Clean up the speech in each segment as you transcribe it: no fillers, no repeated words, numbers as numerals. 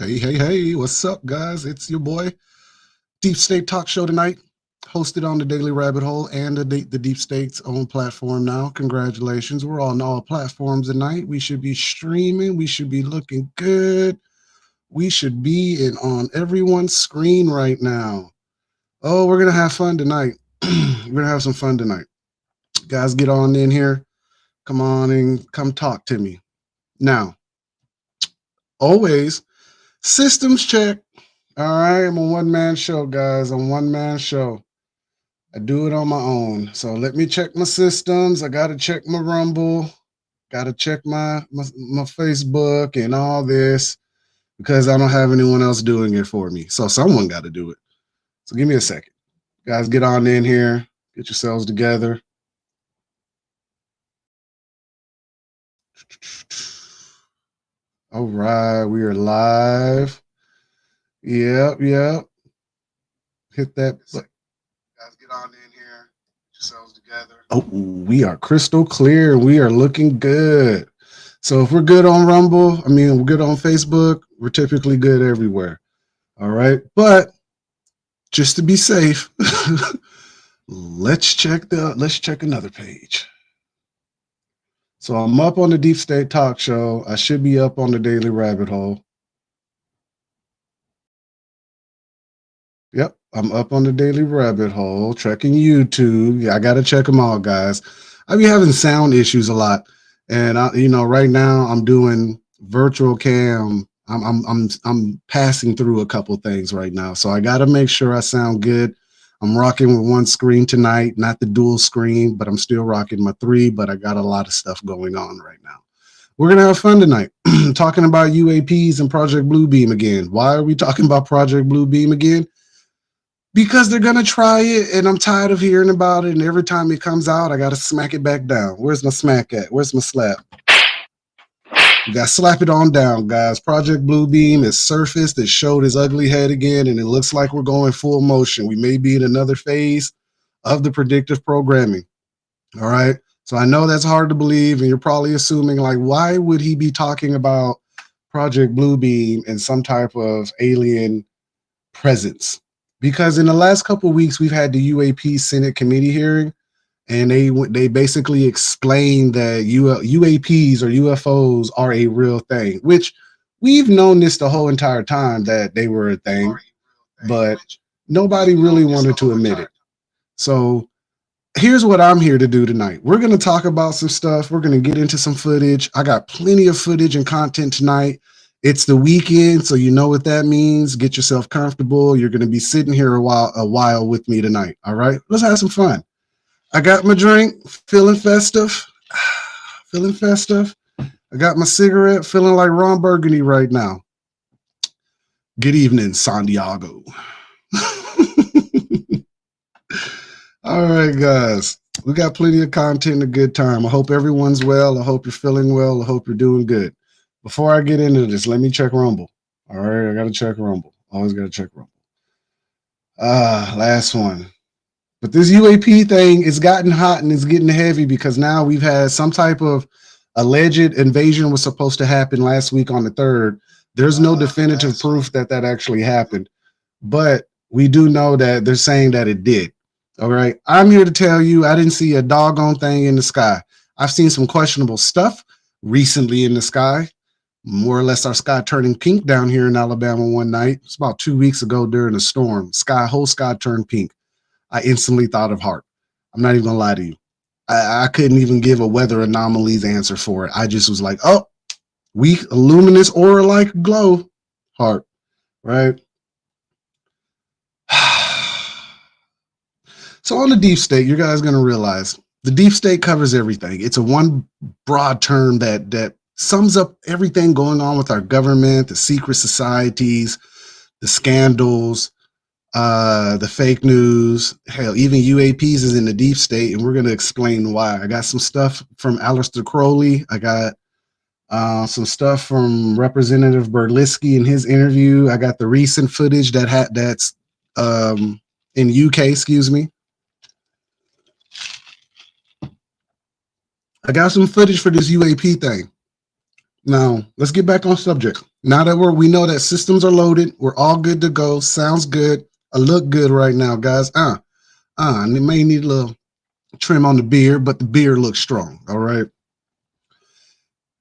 Hey, what's up, guys? It's your boy, Deep State Talk Show tonight, hosted on the Daily Rabbit Hole and the Deep State's own platform now. Congratulations. We're on all platforms tonight. We should be streaming. We should be looking good. We should be on everyone's screen right now. Oh, we're going to have fun tonight. We're going to have some fun tonight. Guys, get on in here. Come on and come talk to me. Now, always systems check. All right, I'm a one-man show, guys. I'm a one-man show. I do it on my own. So let me check my systems. I got to check my Rumble. Got to check my Facebook and all this because I don't have anyone else doing it for me. So someone got to do it. So give me a second. Guys, get on in here. Get yourselves together. All right, we are live. Yep. Hit that. Guys, get on in here. Get yourselves together. Oh, we are crystal clear. We are looking good. So if we're good on Rumble, we're good on Facebook, we're typically good everywhere. All right. But just to be safe, let's check another page. So I'm up on the Deep State Talk Show. I should be up on the Daily Rabbit Hole. Yep, I'm up on the Daily Rabbit Hole, checking YouTube. Yeah, I got to check them all, guys. I be having sound issues a lot. And right now I'm doing virtual cam. I'm passing through a couple things right now. So I got to make sure I sound good. I'm rocking with one screen tonight, not the dual screen, but I'm still rocking my 3, but I got a lot of stuff going on right now. We're going to have fun tonight talking about UAPs and Project Bluebeam again. Why are we talking about Project Bluebeam again? Because they're going to try it, and I'm tired of hearing about it, and every time it comes out, I got to smack it back down. Where's my smack at? Where's my slap? You got to slap it on down, guys. Project Bluebeam is surfaced. It showed his ugly head again, and it looks like we're going full motion. We may be in another phase of the predictive programming. All right? So I know that's hard to believe, and you're probably assuming, like, why would he be talking about Project Bluebeam and some type of alien presence? Because in the last couple of weeks, we've had the UAP Senate committee hearing, and they basically explained that UAPs or UFOs are a real thing, which we've known this the whole entire time that they were a thing, but nobody really wanted to admit it. So here's what I'm here to do tonight. We're going to talk about some stuff. We're going to get into some footage. I got plenty of footage and content tonight. It's the weekend, so you know what that means. Get yourself comfortable. You're going to be sitting here a while with me tonight. All right, let's have some fun. I got my drink, feeling festive. I got my cigarette, feeling like Ron Burgundy right now. Good evening, San Diego. All right, guys. We got plenty of content and a good time. I hope everyone's well. I hope you're feeling well. I hope you're doing good. Before I get into this, let me check Rumble. All right, I got to check Rumble. Always got to check Rumble. Last one. But this UAP thing is gotten hot and it's getting heavy because now we've had some type of alleged invasion was supposed to happen last week on the 3rd. There's no definitive proof that actually happened, but we do know that they're saying that it did. All right. I'm here to tell you, I didn't see a doggone thing in the sky. I've seen some questionable stuff recently in the sky, more or less our sky turning pink down here in Alabama one night. It's about 2 weeks ago during a storm. Whole sky turned pink. I instantly thought of HAARP. I'm not even gonna lie to you. I couldn't even give a weather anomalies answer for it. I just was like, oh, weak, luminous, aura-like glow, HAARP, right? So on the deep state, you guys are gonna realize the deep state covers everything. It's a one broad term that sums up everything going on with our government, the secret societies, the scandals, the fake news. Hell, even UAPs is in the deep state, and we're going to explain why. I got some stuff from Aleister Crowley. I got some stuff from Representative Berlinski in his interview. I got the recent footage that's in UK, excuse me. I got some footage for this UAP thing. Now, let's get back on subject. Now that we know that systems are loaded, we're all good to go. Sounds good. I look good right now, guys. And it may need a little trim on the beard, but the beard looks strong. All right.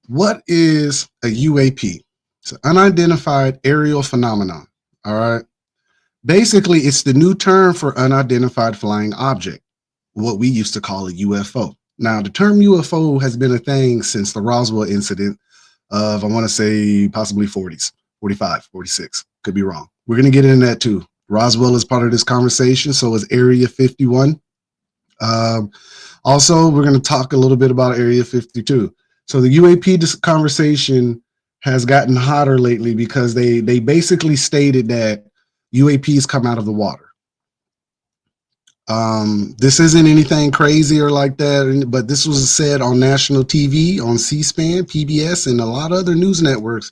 What is a UAP? It's an unidentified aerial phenomenon. All right. Basically, it's the new term for unidentified flying object, what we used to call a UFO. Now, the term UFO has been a thing since the Roswell incident of, I want to say, possibly 40s, 45, 46. Could be wrong. We're going to get into that too. Roswell is part of this conversation, so is Area 51. Um, Also, we're going to talk a little bit about Area 52. So the UAP conversation has gotten hotter lately because they basically stated that UAPs come out of the water. This isn't anything crazy or like that, but this was said on national TV, on C-SPAN, PBS, and a lot of other news networks.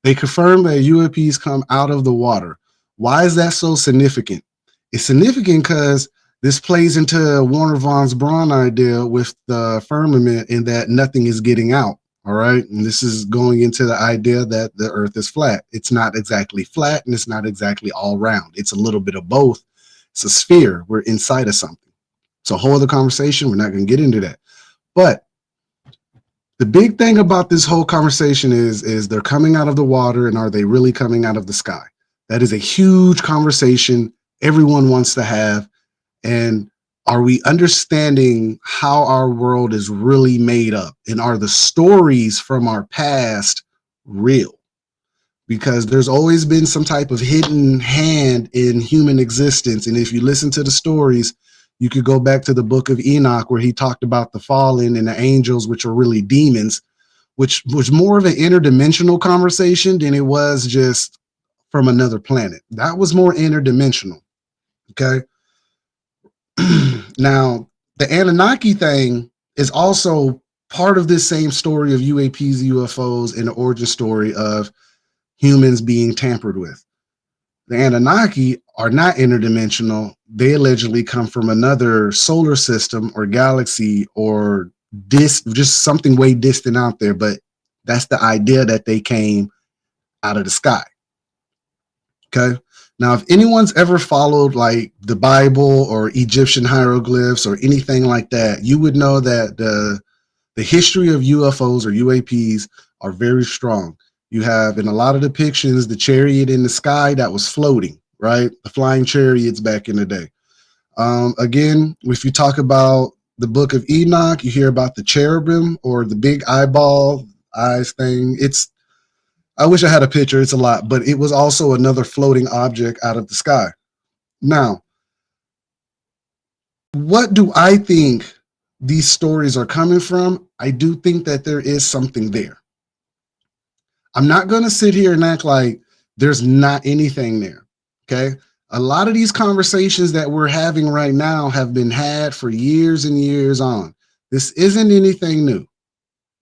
They confirmed that UAPs come out of the water. Why is that so significant? It's significant because this plays into Warner Von's Braun idea with the firmament in that nothing is getting out. All right. And this is going into the idea that the earth is flat. It's not exactly flat and it's not exactly all round. It's a little bit of both. It's a sphere. We're inside of something. It's a whole other conversation. We're not going to get into that. But the big thing about this whole conversation is they're coming out of the water, and are they really coming out of the sky? That is a huge conversation everyone wants to have. And are we understanding how our world is really made up? And are the stories from our past real? Because there's always been some type of hidden hand in human existence. And if you listen to the stories, you could go back to the book of Enoch, where he talked about the fallen and the angels, which are really demons, which was more of an interdimensional conversation than it was just from another planet. That was more interdimensional. Okay. Now, the Anunnaki thing is also part of this same story of UAPs, UFOs, and the origin story of humans being tampered with. The Anunnaki are not interdimensional. They allegedly come from another solar system or galaxy or just something way distant out there. But that's the idea that they came out of the sky. Okay. Now, if anyone's ever followed like the Bible or Egyptian hieroglyphs or anything like that, you would know that the history of UFOs or UAPs are very strong. You have in a lot of depictions the chariot in the sky that was floating, right? The flying chariots back in the day. Again, if you talk about the book of Enoch, you hear about the cherubim or the big eyeball eyes thing. I wish I had a picture. It's a lot, but it was also another floating object out of the sky. Now, what do I think these stories are coming from? I do think that there is something there. I'm not going to sit here and act like there's not anything there. Okay. A lot of these conversations that we're having right now have been had for years and years on. This isn't anything new.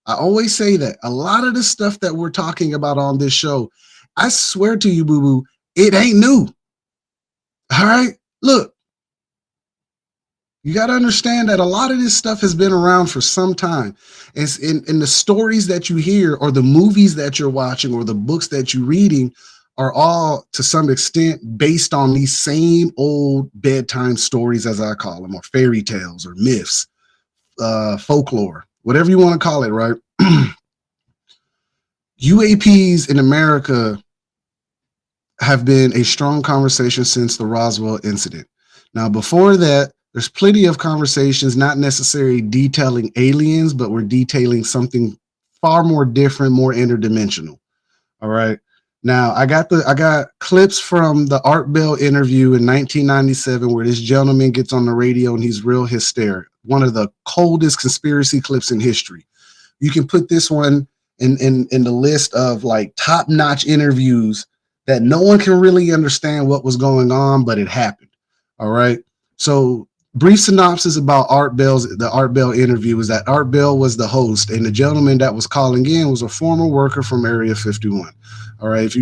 I always say that a lot of the stuff that we're talking about on this show, I swear to you, boo boo, it ain't new. All right. Look, you got to understand that a lot of this stuff has been around for some time. It's in the stories that you hear or the movies that you're watching or the books that you're reading are all to some extent based on these same old bedtime stories, as I call them, or fairy tales or myths, folklore, whatever you want to call it, right? UAPs in America have been a strong conversation since the Roswell incident. Now, before that, there's plenty of conversations, not necessarily detailing aliens, but we're detailing something far more different, more interdimensional. All right. Now, I got clips from the Art Bell interview in 1997 where this gentleman gets on the radio and he's real hysteric. One of the coldest conspiracy clips in history. You can put this one in the list of like top-notch interviews that no one can really understand what was going on, but it happened. All right. So brief synopsis about the Art Bell interview is that Art Bell was the host, and the gentleman that was calling in was a former worker from Area 51. All right.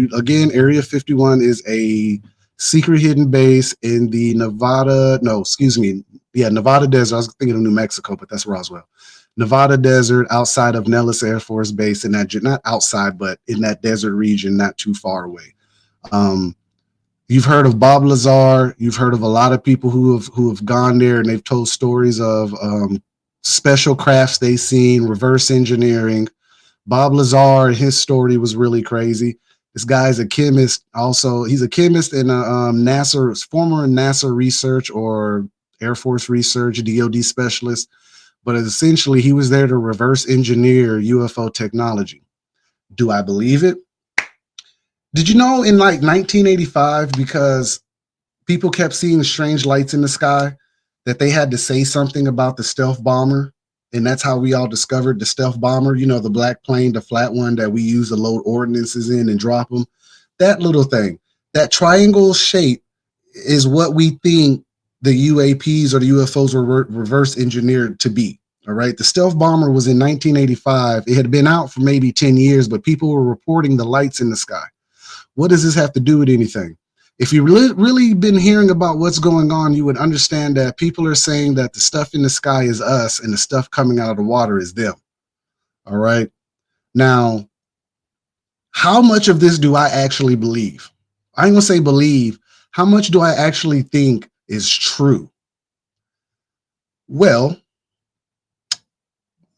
Area 51 is a secret hidden base in the Nevada desert. I was thinking of New Mexico, but that's Roswell. Nevada desert outside of Nellis Air Force Base in that, not outside, but in that desert region, not too far away. Um, you've heard of Bob Lazar. You've heard of a lot of people who have gone there and they've told stories of special crafts they've seen, reverse engineering. Bob Lazar, his story was really crazy. This guy's a chemist. Also, he's a chemist and a NASA former NASA research or Air Force research DoD specialist. But essentially, he was there to reverse engineer UFO technology. Do I believe it? Did you know in like 1985, because people kept seeing strange lights in the sky, that they had to say something about the stealth bomber? And that's how we all discovered the stealth bomber, the black plane, the flat one that we use to load ordnances in and drop them. That little thing, that triangle shape is what we think the UAPs or the UFOs were reverse engineered to be. All right. The stealth bomber was in 1985. It had been out for maybe 10 years, but people were reporting the lights in the sky. What does this have to do with anything? If you really been hearing about what's going on, you would understand that people are saying that the stuff in the sky is us and the stuff coming out of the water is them. All right. Now, how much of this do I actually believe? I ain't gonna say believe. How much do I actually think is true? Well,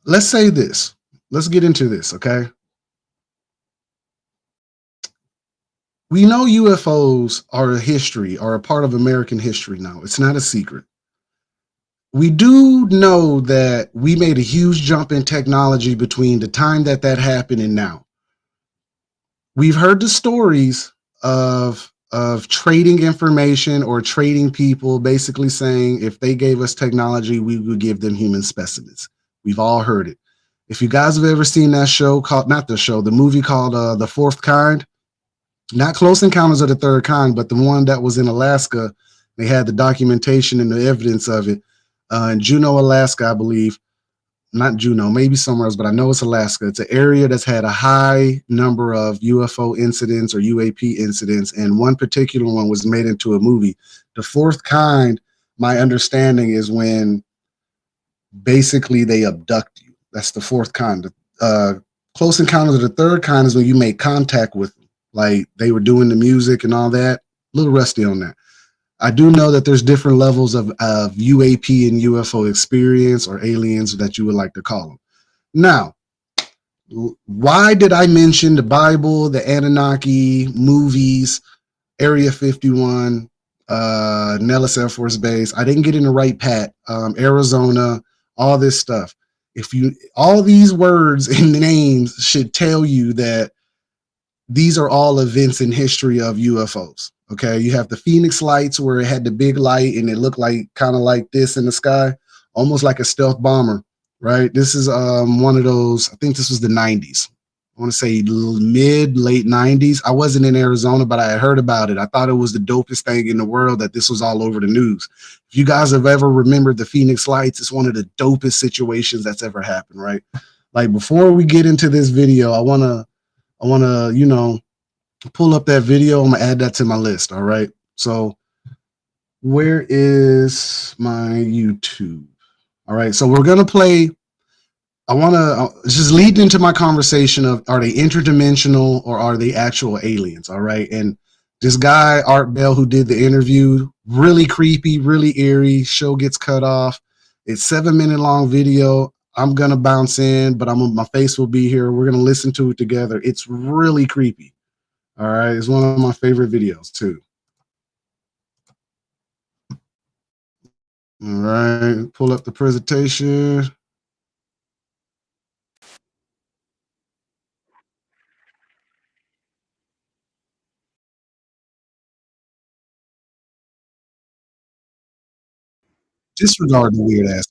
let's say this. Let's get into this, okay? We know UFOs are a history, are a part of American history now. It's not a secret. We do know that we made a huge jump in technology between the time that happened and now. We've heard the stories of trading information or trading people, basically saying if they gave us technology, we would give them human specimens. We've all heard it. If you guys have ever seen that show called, not the show, the movie called The Fourth Kind, not Close Encounters of the Third Kind, but the one that was in Alaska, they had the documentation and the evidence of it in Juneau, Alaska, I believe. Not Juneau, maybe somewhere else, but I know it's Alaska. It's an area that's had a high number of UFO incidents or UAP incidents, and one particular one was made into a movie. The Fourth Kind, my understanding is when basically they abduct you. That's the fourth kind. Close Encounters of the Third Kind is when you make contact with them, like they were doing the music and all that. A little rusty on that. I do know that there's different levels of UAP and UFO experience or aliens that you would like to call them. Now, why did I mention the Bible, the Anunnaki, movies, Area 51, Nellis Air Force Base? I didn't get in the right pat. Arizona, all this stuff. If you, all these words and names should tell you that these are all events in history of UFOs. Okay, you have the Phoenix lights where it had the big light and it looked like kind of like this in the sky, almost like a stealth bomber. Right. This is one of those. I think this was the 90s. I want to say mid late 90s. I wasn't in Arizona, but I had heard about it. I thought it was the dopest thing in the world that this was all over the news. If you guys have ever remembered the Phoenix lights, it's one of the dopest situations that's ever happened. Right. Like before we get into this video, I want to, pull up that video. I'm gonna add that to my list. All right. So where is my YouTube? All right. So we're gonna play. I want to just lead into my conversation of are they interdimensional or are they actual aliens? All right. And this guy Art Bell who did the interview, really creepy, really eerie. Show gets cut off. It's 7 minute long video. I'm gonna bounce in, but my face will be here. We're gonna listen to it together. It's really creepy. All right, it's one of my favorite videos too. All right, pull up the presentation. Disregard the weird ass.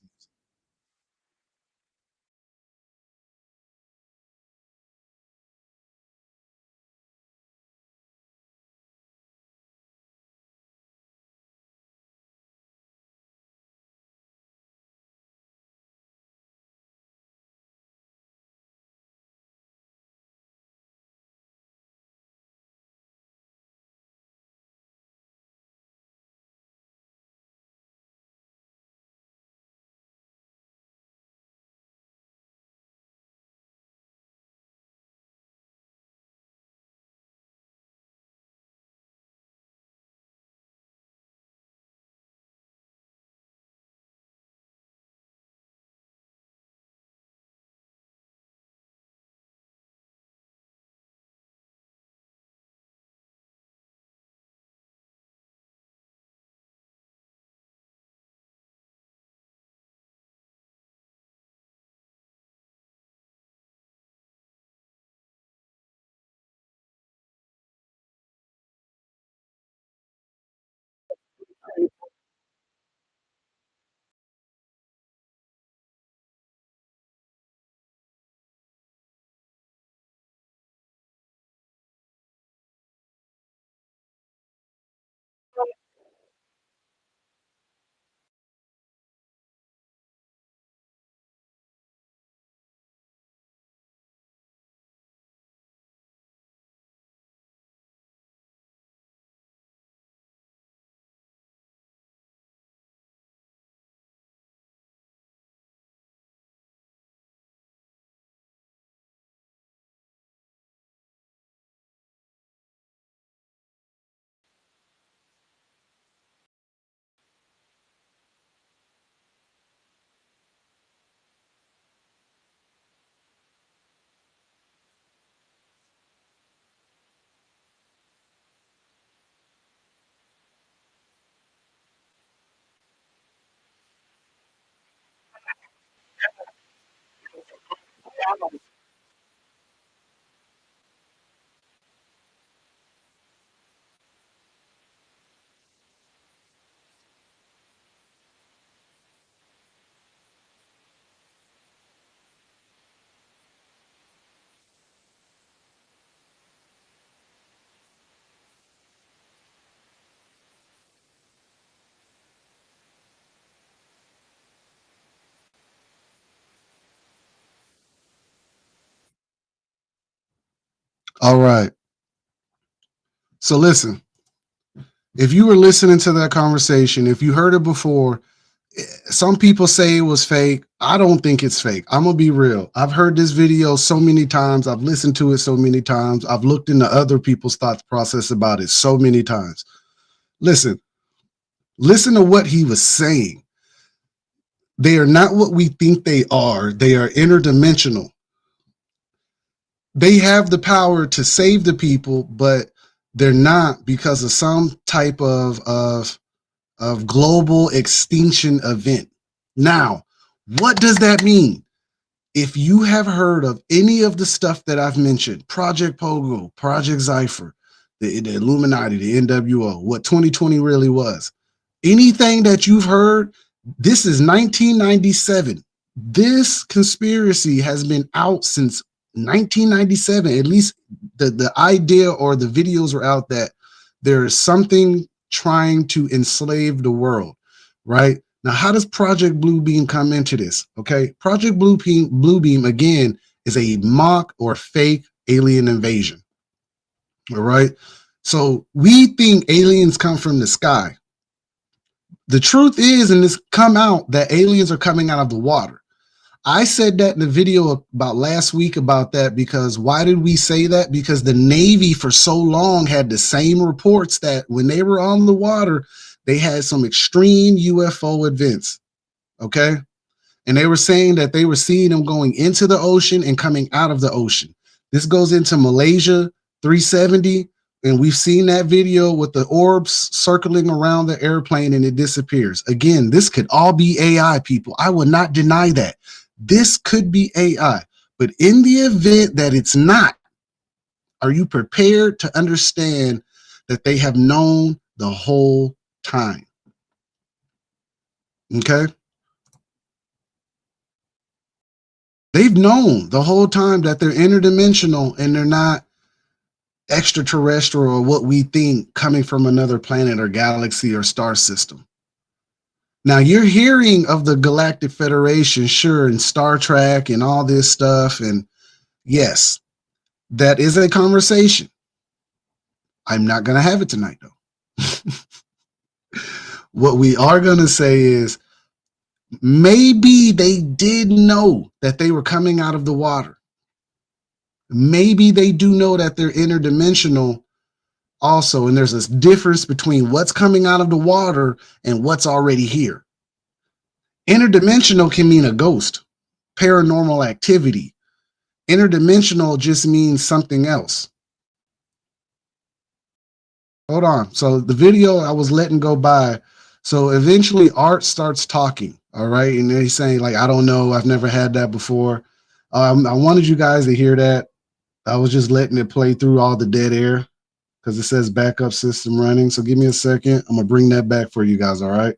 All right. So listen, if you were listening to that conversation, if you heard it before, some people say it was fake. I don't think it's fake. I'm gonna be real. I've heard this video so many times. I've listened to it so many times. I've looked into other people's thoughts process about it so many times. Listen, listen to what he was saying. They are not what we think they are. They are interdimensional. They have the power to save the people, but they're not because of some type of global extinction event. Now, what does that mean? If you have heard of any of the stuff that I've mentioned, Project Pogo, Project Cypher, the Illuminati, the NWO, what 2020 really was, anything that you've heard, this is 1997. This conspiracy has been out since 1997. At least the idea or the videos are out that there is something trying to enslave the world, right? Now, how does Project Bluebeam come into this? Okay, Project Bluebeam again is a mock or fake alien invasion. All right, so we think aliens come from the sky. The truth is, and it's come out that aliens are coming out of the water. I said that in the video about last week about that because why did we say that? Because the Navy for so long had the same reports that when they were on the water, they had some extreme UFO events. Okay. And they were saying that they were seeing them going into the ocean and coming out of the ocean. This goes into Malaysia 370, and we've seen that video with the orbs circling around the airplane and it disappears. Again, this could all be AI, people. I would not deny that. This could be AI. But in the event that it's not, are you prepared to understand that they have known the whole time? Okay. They've known the whole time that they're interdimensional and they're not extraterrestrial or what we think coming from another planet or galaxy or star system. Now you're hearing of the Galactic Federation, sure, and Star Trek and all this stuff. And yes, that is a conversation. I'm not going to have it tonight, though. What we are going to say is maybe they did know that they were coming out of the water. Maybe they do know that they're interdimensional also, and there's a difference between what's coming out of the water and what's already here. Interdimensional can mean a ghost, paranormal activity. Interdimensional just means something else. Hold on. So the video I was letting go by. So eventually Art starts talking. All right. And he's saying, like, I don't know. I've never had that before. I wanted you guys to hear that. I was just letting it play through all the dead air because it says backup system running. So give me a second. I'm going to bring that back for you guys. All right.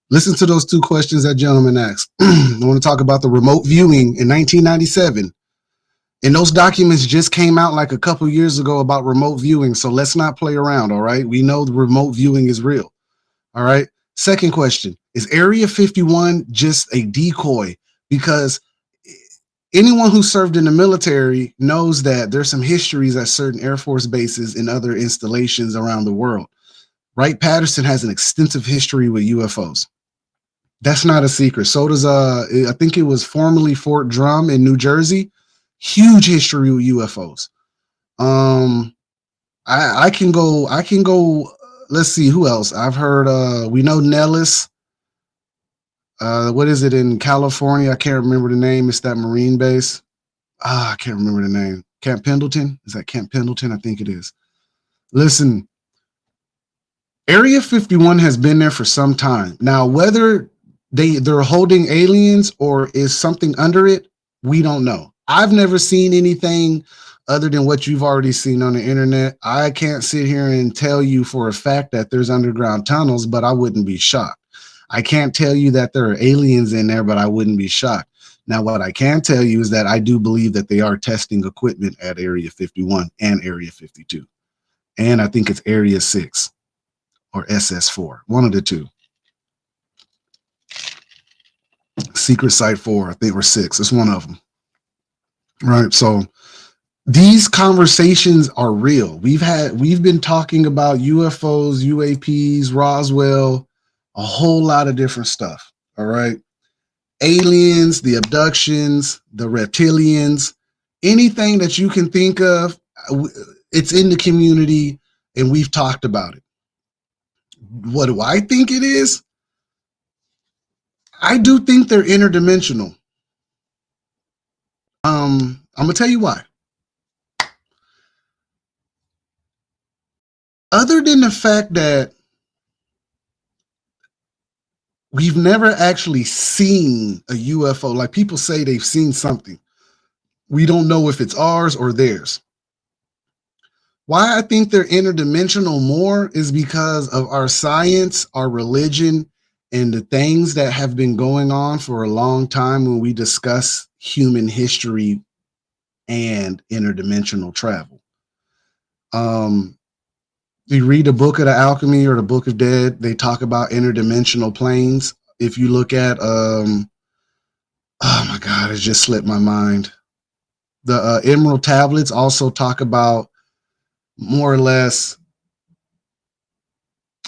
Listen to those two questions that gentleman asked. I want to talk about the remote viewing in 1997. And those documents just came out like a couple years ago about remote viewing. So let's not play around. All right. We know the remote viewing is real. All right. Second question, is Area 51 just a decoy? Because anyone who served in the military knows that there's some histories at certain Air Force bases and other installations around the world. Wright-Patterson has an extensive history with UFOs. That's not a secret. So does I think it was formerly Fort Drum in New Jersey. Huge history with UFOs. Um, I can go. I can go. Let's see who else. I've heard. We know Nellis. What is it in California? I can't remember the name. It's that Marine base. I can't remember the name. Camp Pendleton. Is that Camp Pendleton? I think it is. Listen, Area 51 has been there for some time. Now, whether they're holding aliens or is something under it, we don't know. I've never seen anything other than what you've already seen on the internet. I can't sit here and tell you for a fact that there's underground tunnels, but I wouldn't be shocked. I can't tell you that there are aliens in there, but I wouldn't be shocked. Now, what I can tell you is that I do believe that they are testing equipment at Area 51 and Area 52. And I think it's Area 6 or SS4, one of the two. Secret Site 4, I think, or 6. It's one of them. Right. So these conversations are real. We've been talking about UFOs, UAPs, Roswell, a whole lot of different stuff. All right. Aliens, the abductions, the reptilians, anything that you can think of, it's in the community and we've talked about it. What do I think it is? I do think they're interdimensional. I'm gonna tell you why. Other than the fact that we've never actually seen a UFO, like people say they've seen something. We don't know if it's ours or theirs. Why I think they're interdimensional more is because of our science, our religion, and the things that have been going on for a long time when we discuss human history and interdimensional travel. You read the Book of the Alchemy or the Book of Dead, they talk about interdimensional planes. If you look at, oh my God, it just slipped my mind. The Emerald Tablets also talk about more or less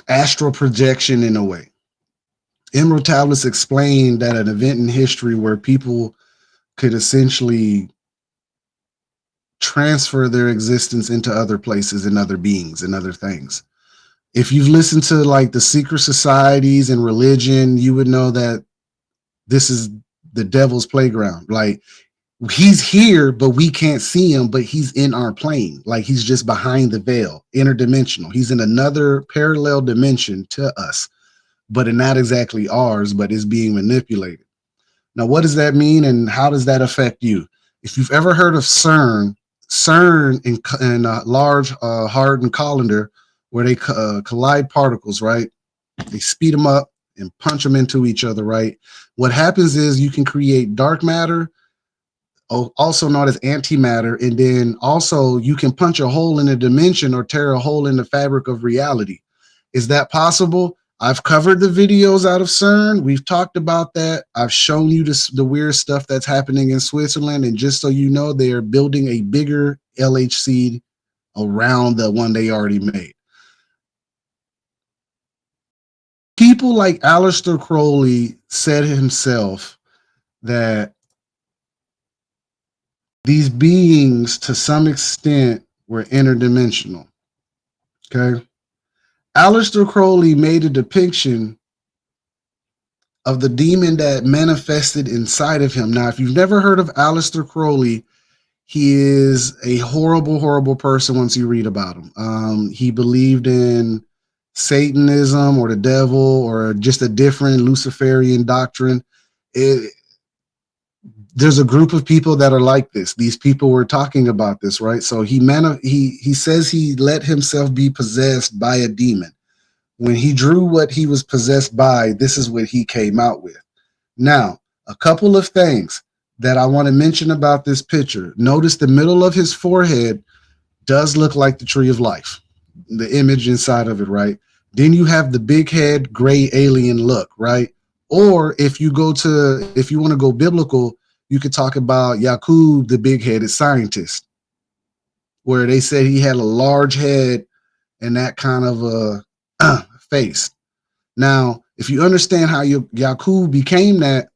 astral projection in a way. Emerald Tablets explain that an event in history where people could essentially transfer their existence into other places and other beings and other things. If you've listened to like the secret societies and religion, you would know that this is the devil's playground. Like he's here, but we can't see him, but he's in our plane. Like he's just behind the veil, interdimensional. He's in another parallel dimension to us, but not exactly ours, but is being manipulated. Now, what does that mean and how does that affect you? If you've ever heard of CERN in a large hardened colander where they collide particles, right? They speed them up and punch them into each other, right? What happens is you can create dark matter, also known as antimatter, and then also you can punch a hole in a dimension or tear a hole in the fabric of reality. Is that possible? I've covered the videos out of CERN. We've talked about that. I've shown you the weird stuff that's happening in Switzerland. And just so you know, they are building a bigger LHC around the one they already made. People like Aleister Crowley said himself that these beings, to some extent, were interdimensional. Okay. Aleister Crowley made a depiction of the demon that manifested inside of him. Now, if you've never heard of Aleister Crowley, he is a horrible, horrible person once you read about him. He believed in Satanism or the devil or just a different Luciferian doctrine. There's a group of people that are like this. These people were talking about this, right? So he says he let himself be possessed by a demon. When he drew what he was possessed by, this is what he came out with. Now, a couple of things that I want to mention about this picture. Notice the middle of his forehead does look like the tree of life, the image inside of it, right? Then you have the big head, gray alien look, right? Or if you want to go biblical, you could talk about Yakub, the big headed scientist, where they said he had a large head and that kind of a face. Now, if you understand how Yakub became that,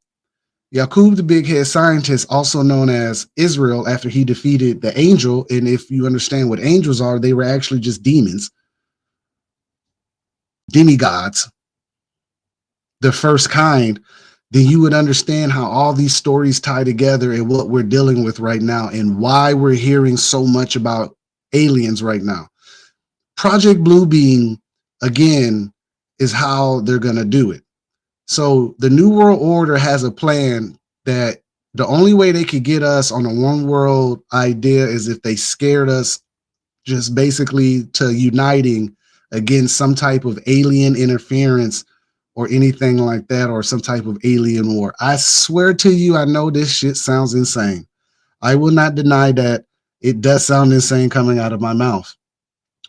Yakub, the big head scientist, also known as Israel, after he defeated the angel. And if you understand what angels are, they were actually just demons, demigods, the first kind. Then you would understand how all these stories tie together and what we're dealing with right now and why we're hearing so much about aliens right now. Project Blue Beam, again, is how they're going to do it. So the New World Order has a plan that the only way they could get us on a one world idea is if they scared us just basically to uniting against some type of alien interference or anything like that, or some type of alien war. I swear to you, I know this shit sounds insane. I will not deny that it does sound insane coming out of my mouth.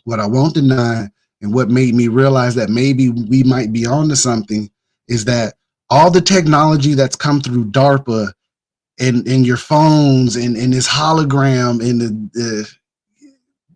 What I won't deny, and what made me realize that maybe we might be onto something, is that all the technology that's come through DARPA and your phones and this hologram and the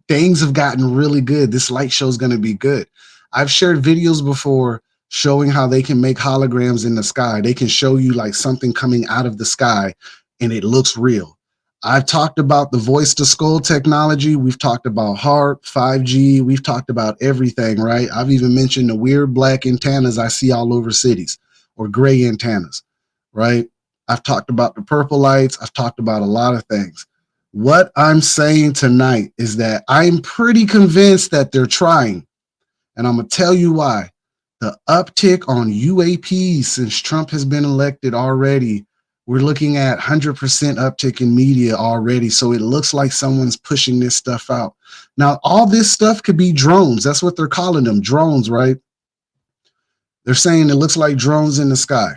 things have gotten really good. This light show is going to be good. I've shared videos before showing how they can make holograms in the sky. They can show you like something coming out of the sky and it looks real. I've talked about the voice to skull technology. We've talked about HARP, 5G. We've talked about everything, right? I've even mentioned the weird black antennas I see all over cities, or gray antennas, right? I've talked about the purple lights. I've talked about a lot of things. What I'm saying tonight is that I'm pretty convinced that they're trying. And I'm going to tell you why. The uptick on UAPs since Trump has been elected already, we're looking at 100% uptick in media already. So it looks like someone's pushing this stuff out. Now, all this stuff could be drones. That's what they're calling them, drones, right? They're saying it looks like drones in the sky.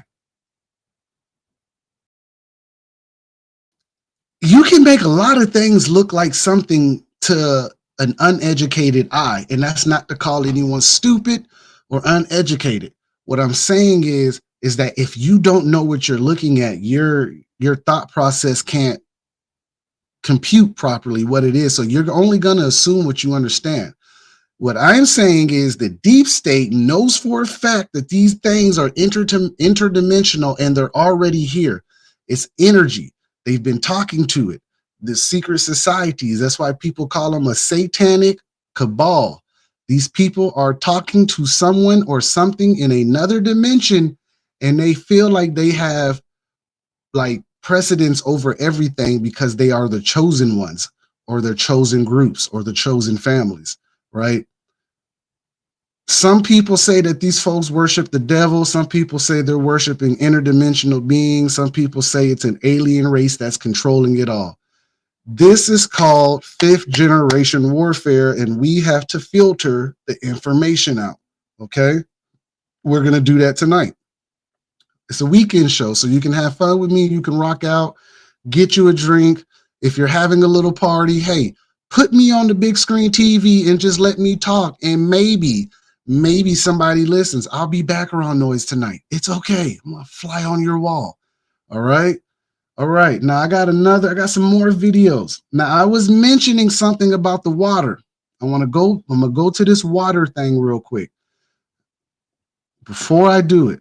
You can make a lot of things look like something to an uneducated eye, and that's not to call anyone stupid or uneducated. What I'm saying is that if you don't know what you're looking at, your thought process can't compute properly what it is. So you're only going to assume what you understand. What I'm saying is the deep state knows for a fact that these things are interdimensional and they're already here. It's energy. They've been talking to it. The secret societies, that's why people call them a satanic cabal. These people are talking to someone or something in another dimension, and they feel like they have like precedence over everything because they are the chosen ones or the chosen groups or the chosen families, right? Some people say that these folks worship the devil. Some people say they're worshiping interdimensional beings. Some people say it's an alien race that's controlling it all. This is called fifth generation warfare, and we have to filter the information out. Okay? We're going to do that tonight. It's a weekend show, so you can have fun with me. You can rock out, get you a drink. If you're having a little party, hey, put me on the big screen TV and just let me talk. And maybe somebody listens. I'll be background noise tonight. It's okay. I'm going to fly on your wall. All right. All right. Now I got some more videos. Now I was mentioning something about the water. I'm going to go to this water thing real quick. Before I do it,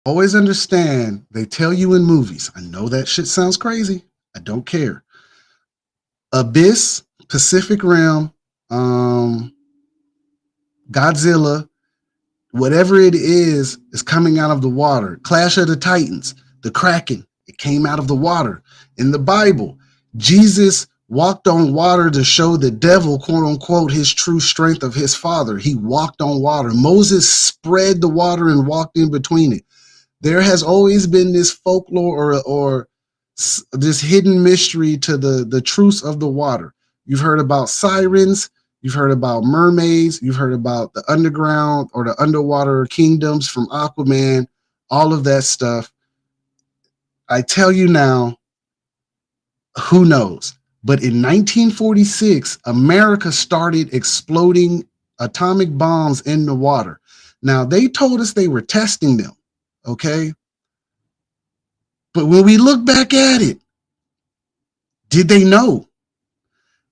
always understand, they tell you in movies. I know that shit sounds crazy. I don't care. Abyss, Pacific Rim, Godzilla, whatever it is coming out of the water. Clash of the Titans, the Kraken, it came out of the water. In the Bible, Jesus walked on water to show the devil, quote unquote, his true strength of his father. He walked on water. Moses spread the water and walked in between it. There has always been this folklore or this hidden mystery to the truths of the water. You've heard about sirens. You've heard about mermaids. You've heard about the underground or the underwater kingdoms from Aquaman, all of that stuff. I tell you now, who knows? But in 1946, America started exploding atomic bombs in the water. Now, they told us they were testing them, okay? But when we look back at it, did they know?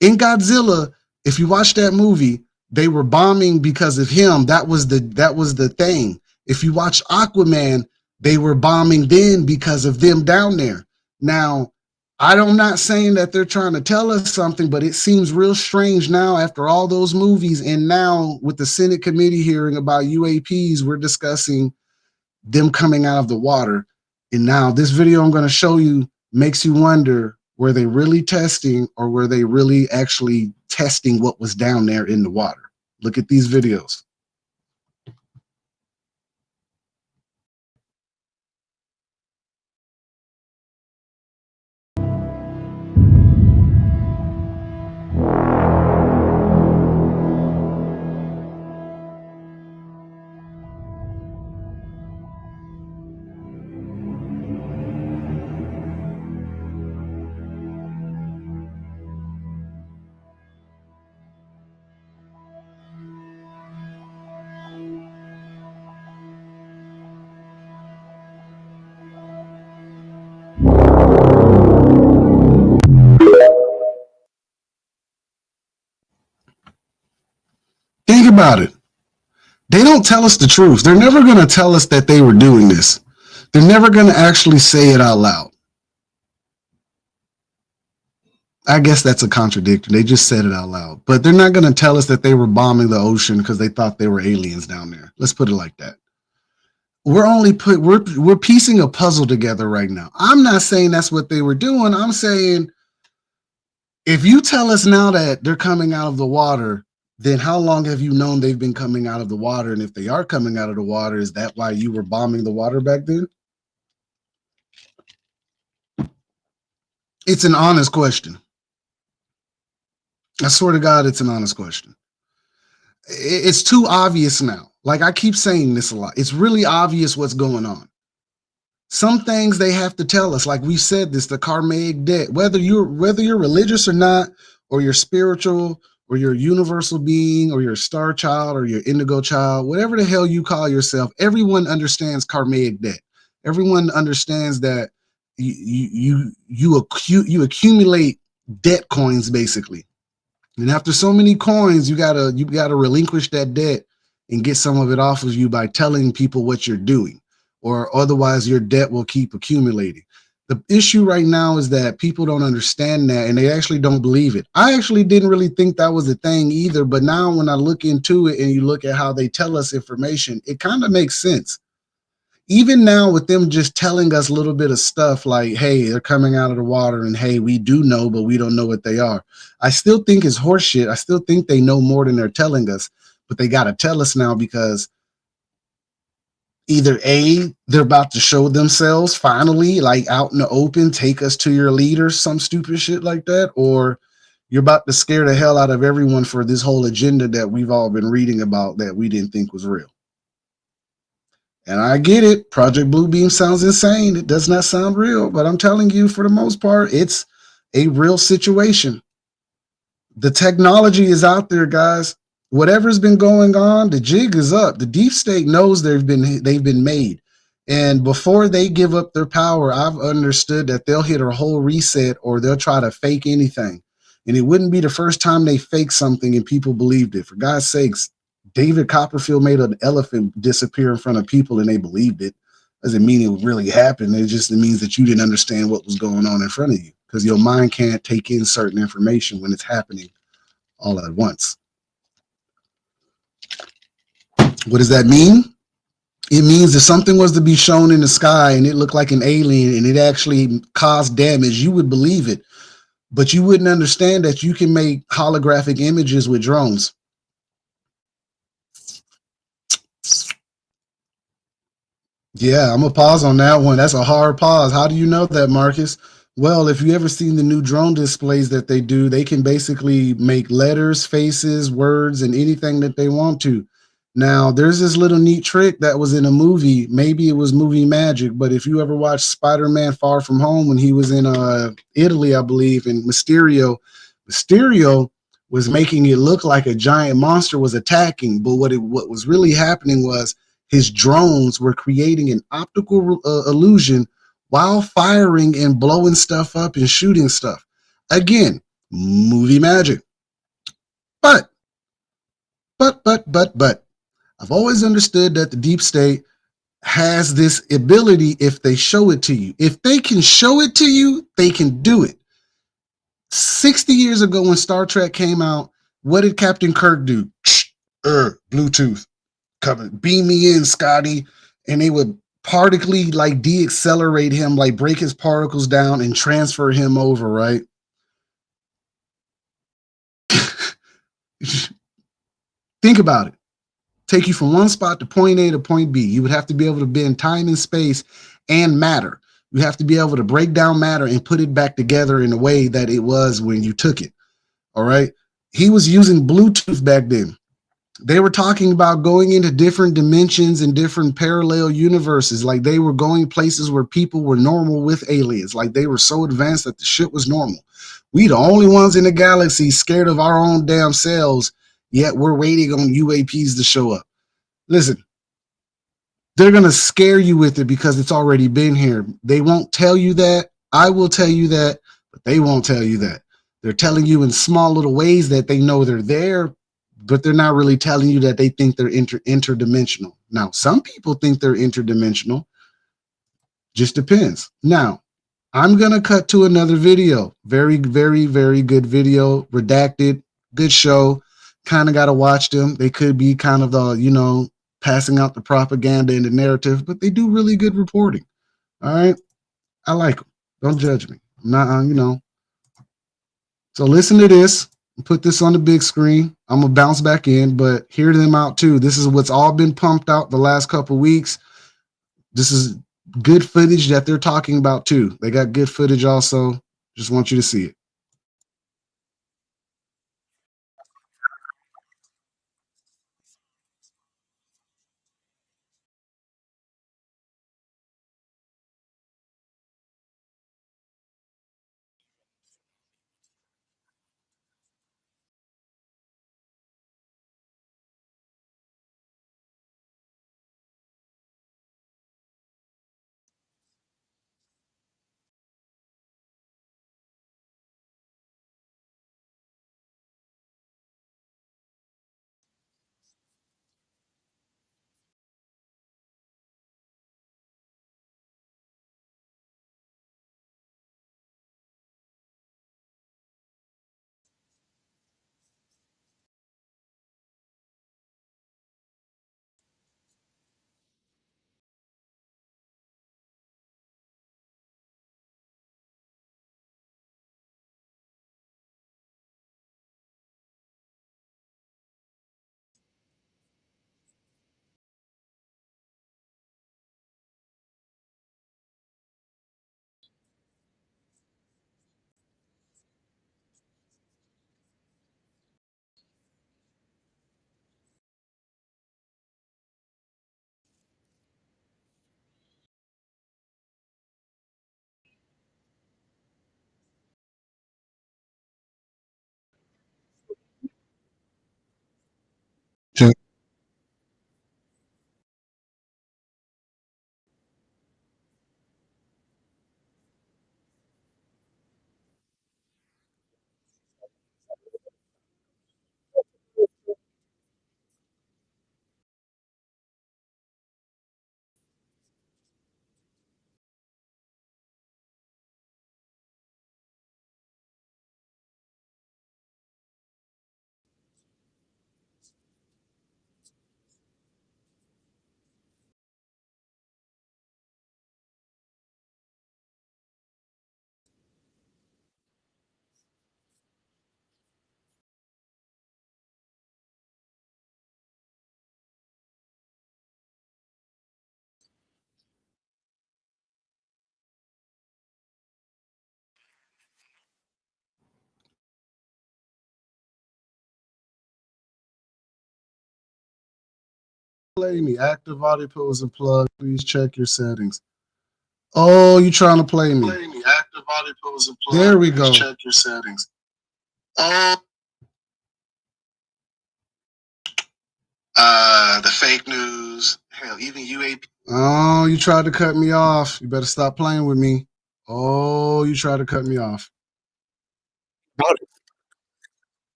In Godzilla, if you watch that movie, they were bombing because of him. That was the thing. If you watch Aquaman, they were bombing then because of them down there. Now, I'm not saying that they're trying to tell us something, but it seems real strange now after all those movies. And now with the Senate committee hearing about UAPs, we're discussing them coming out of the water. And now this video I'm going to show you makes you wonder, were they really testing or were they really actually testing what was down there in the water? Look at these videos. Think about it. They don't tell us the truth. They're never going to tell us that they were doing this. They're never going to actually say it out loud. I guess that's a contradiction. They just said it out loud. But they're not going to tell us that they were bombing the ocean because they thought they were aliens down there. Let's put it like that. We're piecing a puzzle together right now. I'm not saying that's what they were doing. I'm saying if you tell us now that they're coming out of the water, then how long have you known they've been coming out of the water? And if they are coming out of the water, is that why you were bombing the water back then? It's an honest question. I swear to God, it's an honest question. It's too obvious now. Like I keep saying this a lot. It's really obvious what's going on. Some things they have to tell us, like we said this, the karmic debt, whether you're religious or not, or you're spiritual, or you're a universal being, or you're a star child, or you're indigo child, whatever the hell you call yourself, everyone understands karmic debt. Everyone understands that you accumulate debt coins basically. And after so many coins, you gotta relinquish that debt and get some of it off of you by telling people what you're doing, or otherwise your debt will keep accumulating. The issue right now is that people don't understand that and they actually don't believe it. I actually didn't really think that was a thing either, but now when I look into it and you look at how they tell us information, it kind of makes sense. Even now with them just telling us a little bit of stuff like, hey, they're coming out of the water and hey, we do know, but we don't know what they are. I still think it's horseshit. I still think they know more than they're telling us, but they got to tell us now because either A, they're about to show themselves finally, like out in the open, take us to your leaders, some stupid shit like that, or you're about to scare the hell out of everyone for this whole agenda that we've all been reading about that we didn't think was real. And I get it. Project Bluebeam sounds insane. It does not sound real, but I'm telling you, for the most part, it's a real situation. The technology is out there, guys. Whatever's been going on, the jig is up. The deep state knows they've been made. And before they give up their power, I've understood that they'll hit a whole reset or they'll try to fake anything. And it wouldn't be the first time they faked something and people believed it. For God's sakes, David Copperfield made an elephant disappear in front of people and they believed it. Doesn't mean it really happened. It means that you didn't understand what was going on in front of you because your mind can't take in certain information when it's happening all at once. What does that mean? It means if something was to be shown in the sky and it looked like an alien and it actually caused damage, you would believe it. But you wouldn't understand that you can make holographic images with drones. Yeah, I'm gonna pause on that one. That's a hard pause. How do you know that, Marcus? Well, if you ever seen the new drone displays that they do, they can basically make letters, faces, words, and anything that they want to. Now, there's this little neat trick that was in a movie. Maybe it was movie magic, but if you ever watched Spider-Man Far From Home when he was in Italy, I believe, and Mysterio was making it look like a giant monster was attacking, but what was really happening was his drones were creating an optical illusion while firing and blowing stuff up and shooting stuff. Again, movie magic. But, but, I've always understood that the deep state has this ability if they show it to you. If they can show it to you, they can do it. 60 years ago when Star Trek came out, what did Captain Kirk do? Bluetooth. Coming, beam me in, Scotty. And they would partically like deaccelerate him, like break his particles down and transfer him over, right? Think about it. Take you from one spot to point A to point B. You would have to be able to bend time and space and matter. You have to be able to break down matter and put it back together in a way that it was when you took it. All right. He was using Bluetooth back then. They were talking about going into different dimensions and different parallel universes. Like they were going places where people were normal with aliens. Like they were so advanced that the shit was normal. We the only ones in the galaxy scared of our own damn selves, yet we're waiting on UAPs to show up. Listen, they're going to scare you with it because it's already been here. They won't tell you that. I will tell you that, but they won't tell you that. They're telling you in small little ways that they know they're there, but they're not really telling you that they think they're interdimensional. Now, some people think they're interdimensional. Just depends. Now, I'm going to cut to another video. Very, very, very good video. Redacted. Good show. Kind of got to watch them. They could be kind of the, passing out the propaganda and the narrative, but they do really good reporting. All right. I like them. Don't judge me. I'm not, So listen to this. Put this on the big screen. I'm going to bounce back in, but hear them out too. This is what's all been pumped out the last couple weeks. This is good footage that they're talking about too. They got good footage also. Just want you to see it. play me. Active audio pulls and plug. Please check your settings. Oh, you trying to play me? Play me. Active audio pulls and plug. There we go. Please check your settings. The fake news. Hell, even UAP. Oh, you tried to cut me off. You better stop playing with me. Oh, you tried to cut me off.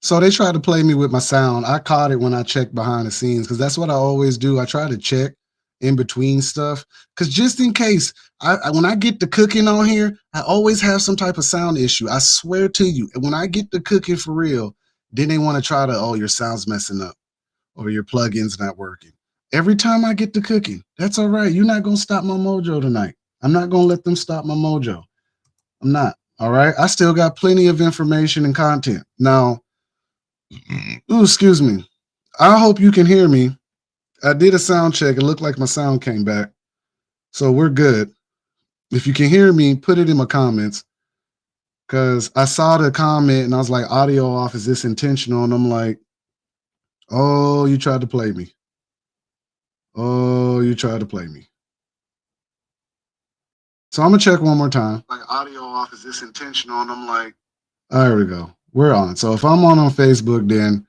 So they tried to play me with my sound. I caught it when I checked behind the scenes because that's what I always do. I try to check in between stuff because just in case, when I get the cooking on here, I always have some type of sound issue. I swear to you. And when I get the cooking for real, then they want to try to, oh, your sound's messing up or your plugin's not working. Every time I get the cooking, that's all right. You're not gonna stop my mojo tonight. I'm not gonna let them stop my mojo. I'm not. All right. I still got plenty of information and content. Now, ooh, excuse me. I hope you can hear me. I did a sound check. It looked like my sound came back. So we're good. If you can hear me, put it in my comments. Cause I saw the comment and I was like, audio off, is this intentional? And I'm like, oh, you tried to play me. Oh, you tried to play me. So I'm gonna check one more time. Like audio off, is this intentional? And I'm like, there we go. We're on. So if I'm on Facebook, then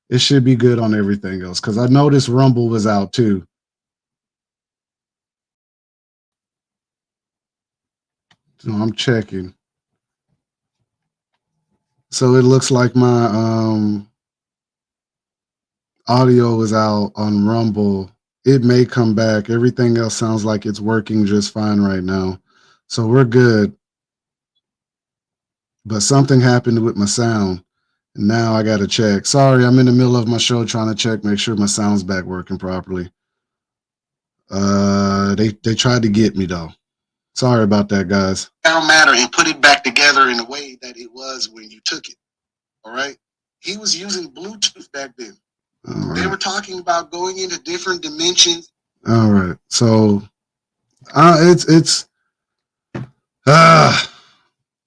it should be good on everything else. Cause I noticed Rumble was out too. So I'm checking. So it looks like my audio is out on Rumble. It may come back. Everything else sounds like it's working just fine right now. So we're good. But something happened with my sound. And now I got to check. Sorry, I'm in the middle of my show trying to check, make sure my sound's back working properly. They tried to get me though. Sorry about that, guys. It don't matter, and put it back together in a way that it was when you took it. All right. He was using Bluetooth back then. Right. They were talking about going into different dimensions. All right. So it's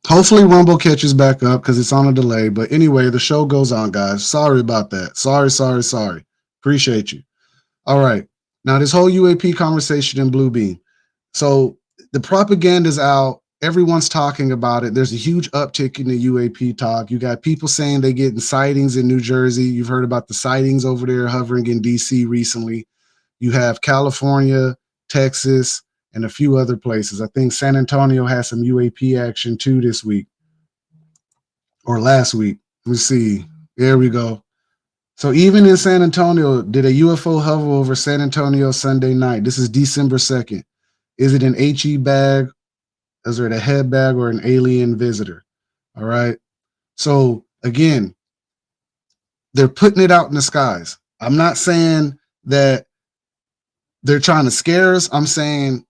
hopefully Rumble catches back up because it's on a delay. But anyway, the show goes on, guys. Sorry about that. Sorry. Appreciate you. All right. Now this whole UAP conversation in Bluebeam. So the propaganda's out. Everyone's talking about it. There's a huge uptick in the UAP talk. You got people saying they're getting sightings in New Jersey. You've heard about the sightings over there hovering in DC recently. You have California, Texas, and a few other places. I think San Antonio has some UAP action too this week or last week. Let me see. There we go. So even in San Antonio, did a UFO hover over San Antonio Sunday night? This is December 2nd. Is it an HE bag? Is it a head bag or an alien visitor? All right. So again, they're putting it out in the skies. I'm not saying that they're trying to scare us. I'm saying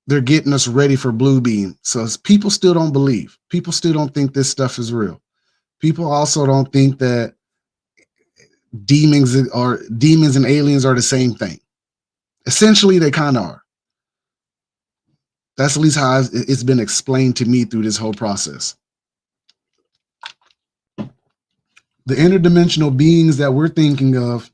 they're getting us ready for Bluebeam. So people still don't believe. People still don't think this stuff is real. People also don't think that demons and aliens are the same thing. Essentially, they kind of are. That's at least how it's been explained to me through this whole process. The interdimensional beings that we're thinking of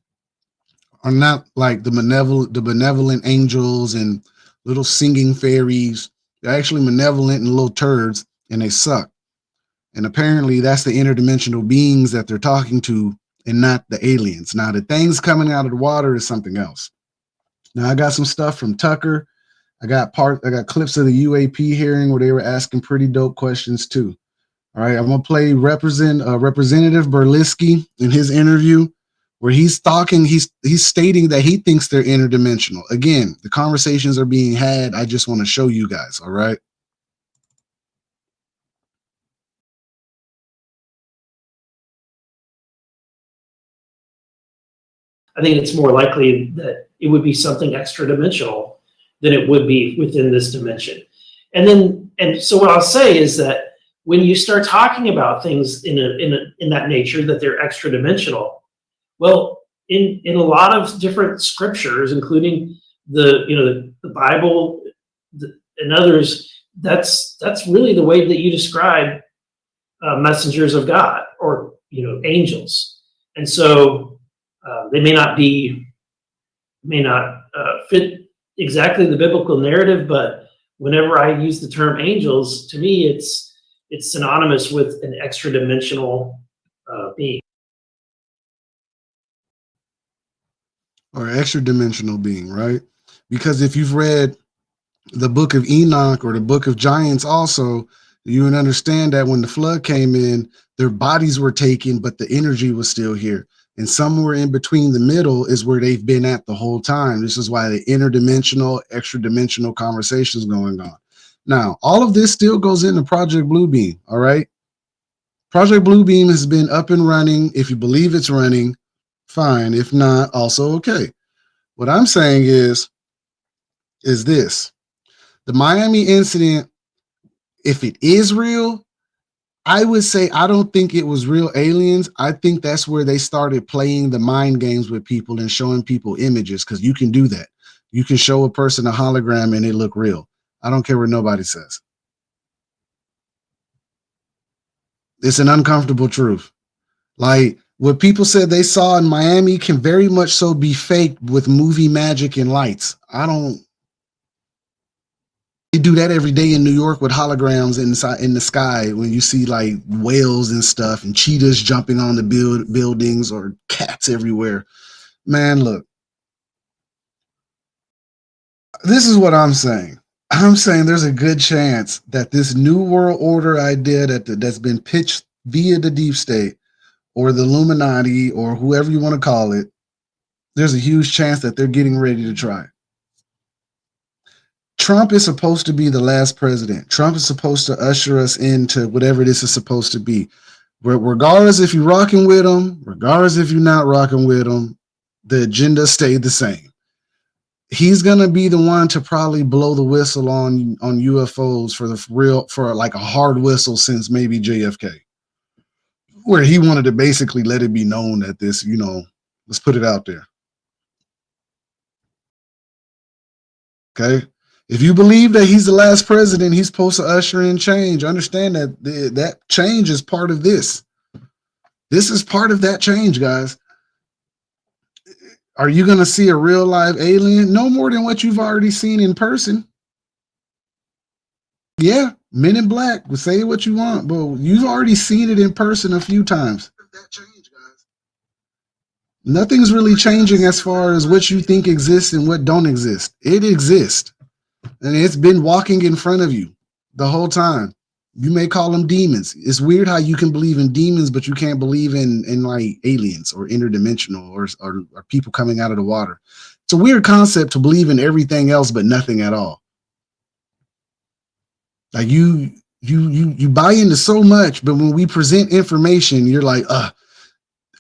are not like the benevolent angels and little singing fairies. They're actually malevolent and little turds, and they suck. And apparently that's the interdimensional beings that they're talking to and not the aliens. Now, the things coming out of the water is something else. Now, I got some stuff from Tucker. I got clips of the UAP hearing where they were asking pretty dope questions too. All right, I'm gonna play Representative Berlisky in his interview, where he's stating that he thinks they're interdimensional. Again, the conversations are being had. I just want to show you guys. All right. I think it's more likely that it would be something extra dimensional than it would be within this dimension. And so what I'll say is that when you start talking about things in that nature, that they're extra dimensional, well, in a lot of different scriptures, including the Bible and others, that's really the way that you describe messengers of God, or angels. And so they may not fit exactly the biblical narrative, but whenever I use the term angels, to me it's synonymous with an extra dimensional being. Or extra dimensional being, right? Because if you've read the book of Enoch or the book of Giants also, you would understand that when the flood came in, their bodies were taken, but the energy was still here. And somewhere in between the middle is where they've been at the whole time. This is why the interdimensional, extra dimensional conversations going on. Now, all of this still goes into Project Bluebeam, all right? Project Bluebeam has been up and running. If you believe it's running, fine. If not, also okay. What I'm saying is this. The Miami incident, if it is real, I would say I don't think it was real aliens. I think that's where they started playing the mind games with people and showing people images, because you can do that. You can show a person a hologram and it look real. I don't care what nobody says. It's an uncomfortable truth. Like what people said they saw in Miami can very much so be faked with movie magic and lights. They do that every day in New York with holograms in the sky, when you see like whales and stuff and cheetahs jumping on the buildings or cats everywhere. Man, look, this is what I'm saying. I'm saying there's a good chance that this new world order idea that's been pitched via the deep state or the Illuminati or whoever you want to call it, there's a huge chance that they're getting ready to try it. Trump is supposed to be the last president. Trump is supposed to usher us into whatever this is supposed to be. But regardless if you're rocking with him, regardless if you're not rocking with him, the agenda stayed the same. He's gonna be the one to probably blow the whistle on UFOs for like a hard whistle since maybe JFK, where he wanted to basically let it be known that this, let's put it out there. Okay. If you believe that he's the last president, he's supposed to usher in change. Understand that that change is part of this. This is part of that change, guys. Are you going to see a real live alien? No more than what you've already seen in person. Yeah, Men in Black, say what you want, but you've already seen it in person a few times. That change, guys. Nothing's really changing as far as what you think exists and what don't exist. It exists. And it's been walking in front of you the whole time. You may call them demons. It's weird how you can believe in demons, but you can't believe in like aliens or interdimensional or people coming out of the water. It's a weird concept to believe in everything else but nothing at all. Like you buy into so much, but when we present information, you're like,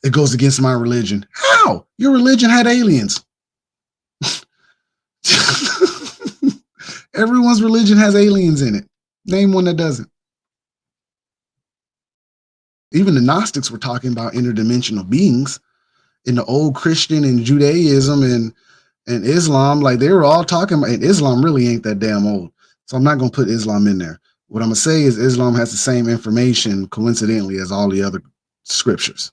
it goes against my religion. How? Your religion had aliens. Everyone's religion has aliens in it. Name one that doesn't. Even the Gnostics were talking about interdimensional beings in the old Christian and Judaism and Islam. Like they were all talking about, and Islam really ain't that damn old. So I'm not going to put Islam in there. What I'm going to say is Islam has the same information, coincidentally, as all the other scriptures.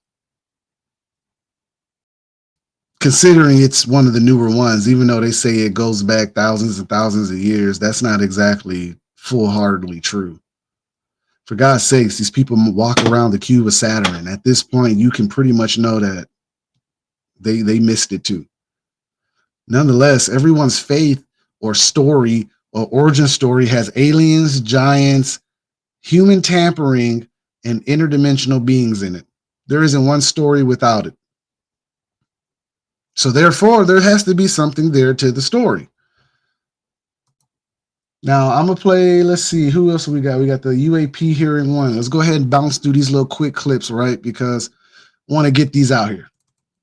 Considering it's one of the newer ones, even though they say it goes back thousands and thousands of years, that's not exactly full-heartedly true. For God's sakes, these people walk around the cube of Saturn. And at this point, you can pretty much know that they missed it too. Nonetheless, everyone's faith or story or origin story has aliens, giants, human tampering, and interdimensional beings in it. There isn't one story without it. So therefore, there has to be something there to the story. Now I'm gonna play. Let's see who else we got. We got the UAP hearing one. Let's go ahead and bounce through these little quick clips, right? Because I want to get these out here.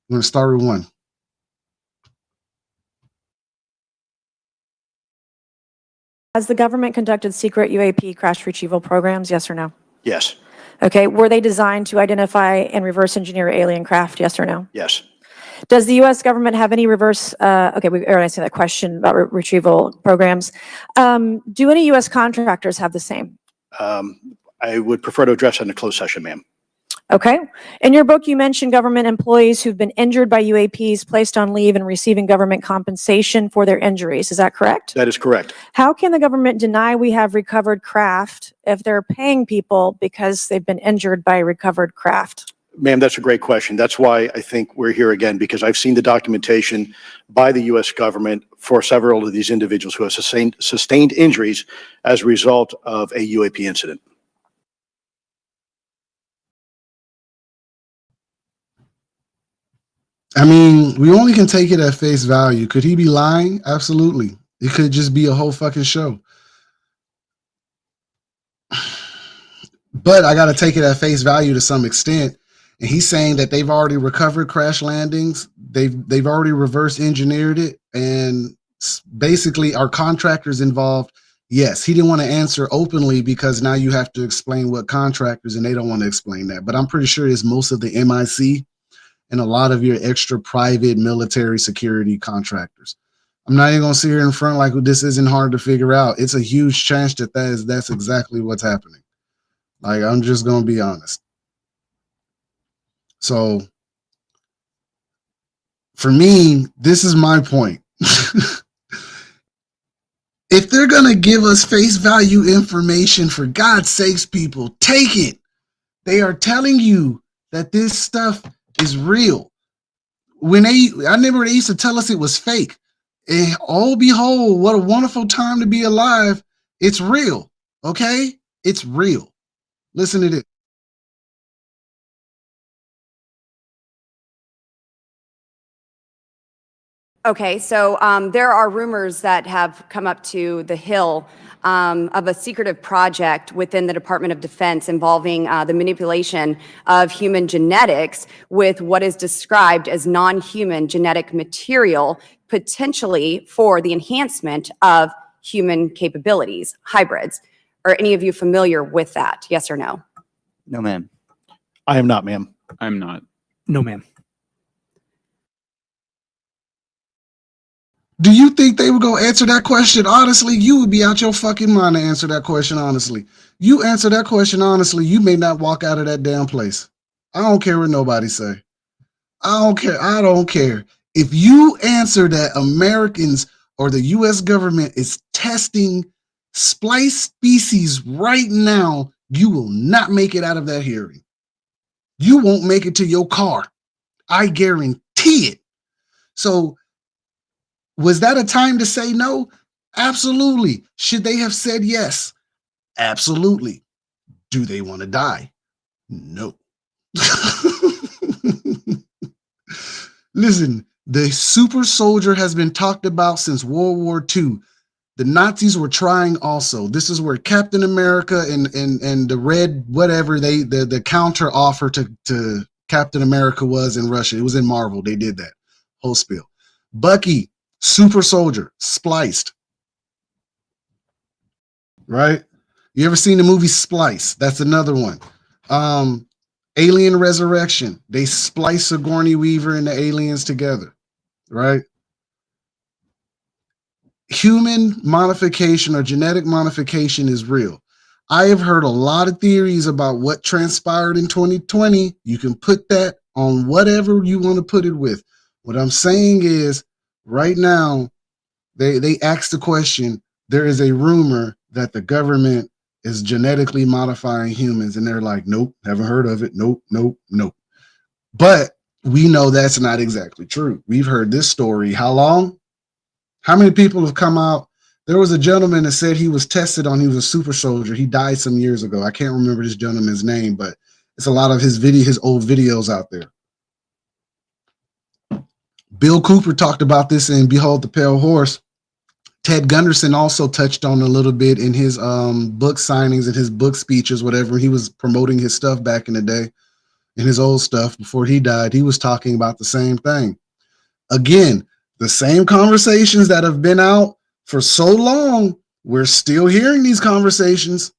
We're gonna start with one. Has the government conducted secret UAP crash retrieval programs? Yes or no? Yes. Okay. Were they designed to identify and reverse engineer alien craft? Yes or no? Yes. Does the U.S. government have any reverse? Okay, we already answered that question about retrieval programs. Do any U.S. contractors have the same? I would prefer to address it in a closed session, ma'am. Okay. In your book, you mentioned government employees who've been injured by UAPs, placed on leave, and receiving government compensation for their injuries. Is that correct? That is correct. How can the government deny we have recovered craft if they're paying people because they've been injured by recovered craft? Ma'am, that's a great question. That's why I think we're here again, because I've seen the documentation by the U.S. government for several of these individuals who have sustained injuries as a result of a UAP incident. I mean, we only can take it at face value. Could he be lying? Absolutely. It could just be a whole fucking show. But I got to take it at face value to some extent. And he's saying that they've already recovered crash landings. They've already reverse engineered it. And basically our contractors involved. Yes, he didn't want to answer openly because now you have to explain what contractors, and they don't want to explain that. But I'm pretty sure it's most of the MIC and a lot of your extra private military security contractors. I'm not even going to sit here in front like this isn't hard to figure out. It's a huge chance that that's exactly what's happening. Like, I'm just going to be honest. So for me, this is my point. If they're going to give us face value information, for God's sakes, people, take it. They are telling you that this stuff is real. I remember they used to tell us it was fake. And oh, behold, what a wonderful time to be alive. It's real. Okay? It's real. Listen to this. Okay, so there are rumors that have come up to the Hill of a secretive project within the Department of Defense involving the manipulation of human genetics with what is described as non-human genetic material, potentially for the enhancement of human capabilities, hybrids. Are any of you familiar with that? Yes or no? No, ma'am. I am not, ma'am. I'm not. No, ma'am. Do you think they would go answer that question honestly? You would be out your fucking mind to answer that question honestly. You answer that question honestly, you may not walk out of that damn place. I don't care what nobody say. I don't care. I don't care. If you answer that Americans or the U.S. government is testing spliced species right now, you will not make it out of that hearing. You won't make it to your car. I guarantee it. So, was that a time to say no? Absolutely. Should they have said yes? Absolutely. Do they want to die? No. Listen, the super soldier has been talked about since World War II. The Nazis were trying also. This is where Captain America and the red whatever the counter offer to Captain America was in Russia. It was in Marvel. They did that whole spiel. Bucky, super soldier, spliced. Right? You ever seen the movie Splice? That's another one. Alien Resurrection. They splice Sigourney Weaver and the aliens together. Right? Human modification or genetic modification is real. I have heard a lot of theories about what transpired in 2020. You can put that on whatever you want to put it with. What I'm saying is, right now, they asked the question, there is a rumor that the government is genetically modifying humans, and they're like, nope, haven't heard of it. Nope, nope, nope. But we know that's not exactly true. We've heard this story. How long? How many people have come out There was a gentleman that said he was tested on, he was a super soldier. He died some years ago. I can't remember this gentleman's name, but it's a lot of his old videos out there. Bill Cooper talked about this in Behold the Pale Horse. Ted Gunderson also touched on a little bit in his book signings and his book speeches, whatever. He was promoting his stuff back in the day, in his old stuff before he died. He was talking about the same thing. Again, the same conversations that have been out for so long, we're still hearing these conversations.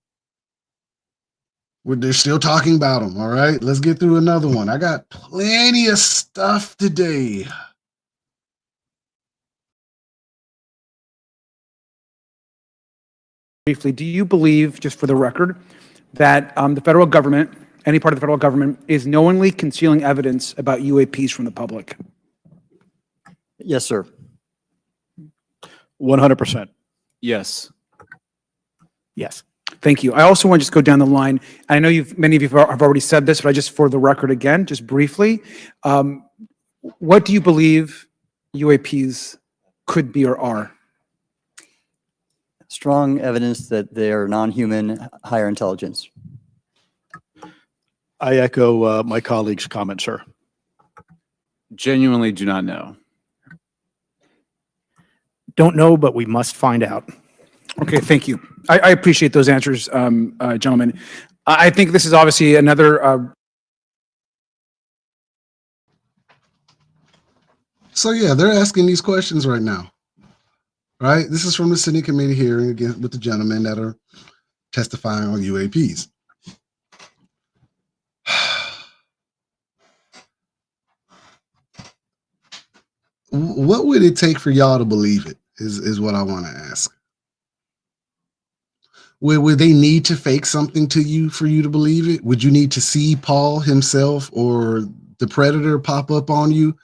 They're still talking about them. All right, let's get through another one. I got plenty of stuff today. Briefly, do you believe, just for the record, that the federal government, any part of the federal government, is knowingly concealing evidence about UAPs from the public? Yes, sir. 100%. Yes. Yes. Thank you. I also want to just go down the line. I know many of you have already said this, but I just, for the record again, just briefly, what do you believe UAPs could be or are? Strong evidence that they are non-human, higher intelligence. I echo my colleague's comment, sir. Genuinely do not know. Don't know, but we must find out. Okay, thank you. I appreciate those answers, gentlemen. I think this is obviously another. So yeah, they're asking these questions right now, right? This is from the Senate committee hearing again with the gentlemen that are testifying on UAPs. What would it take for y'all to believe it is what I want to ask. Would they need to fake something to you for you to believe it? Would you need to see Paul himself or the Predator pop up on you?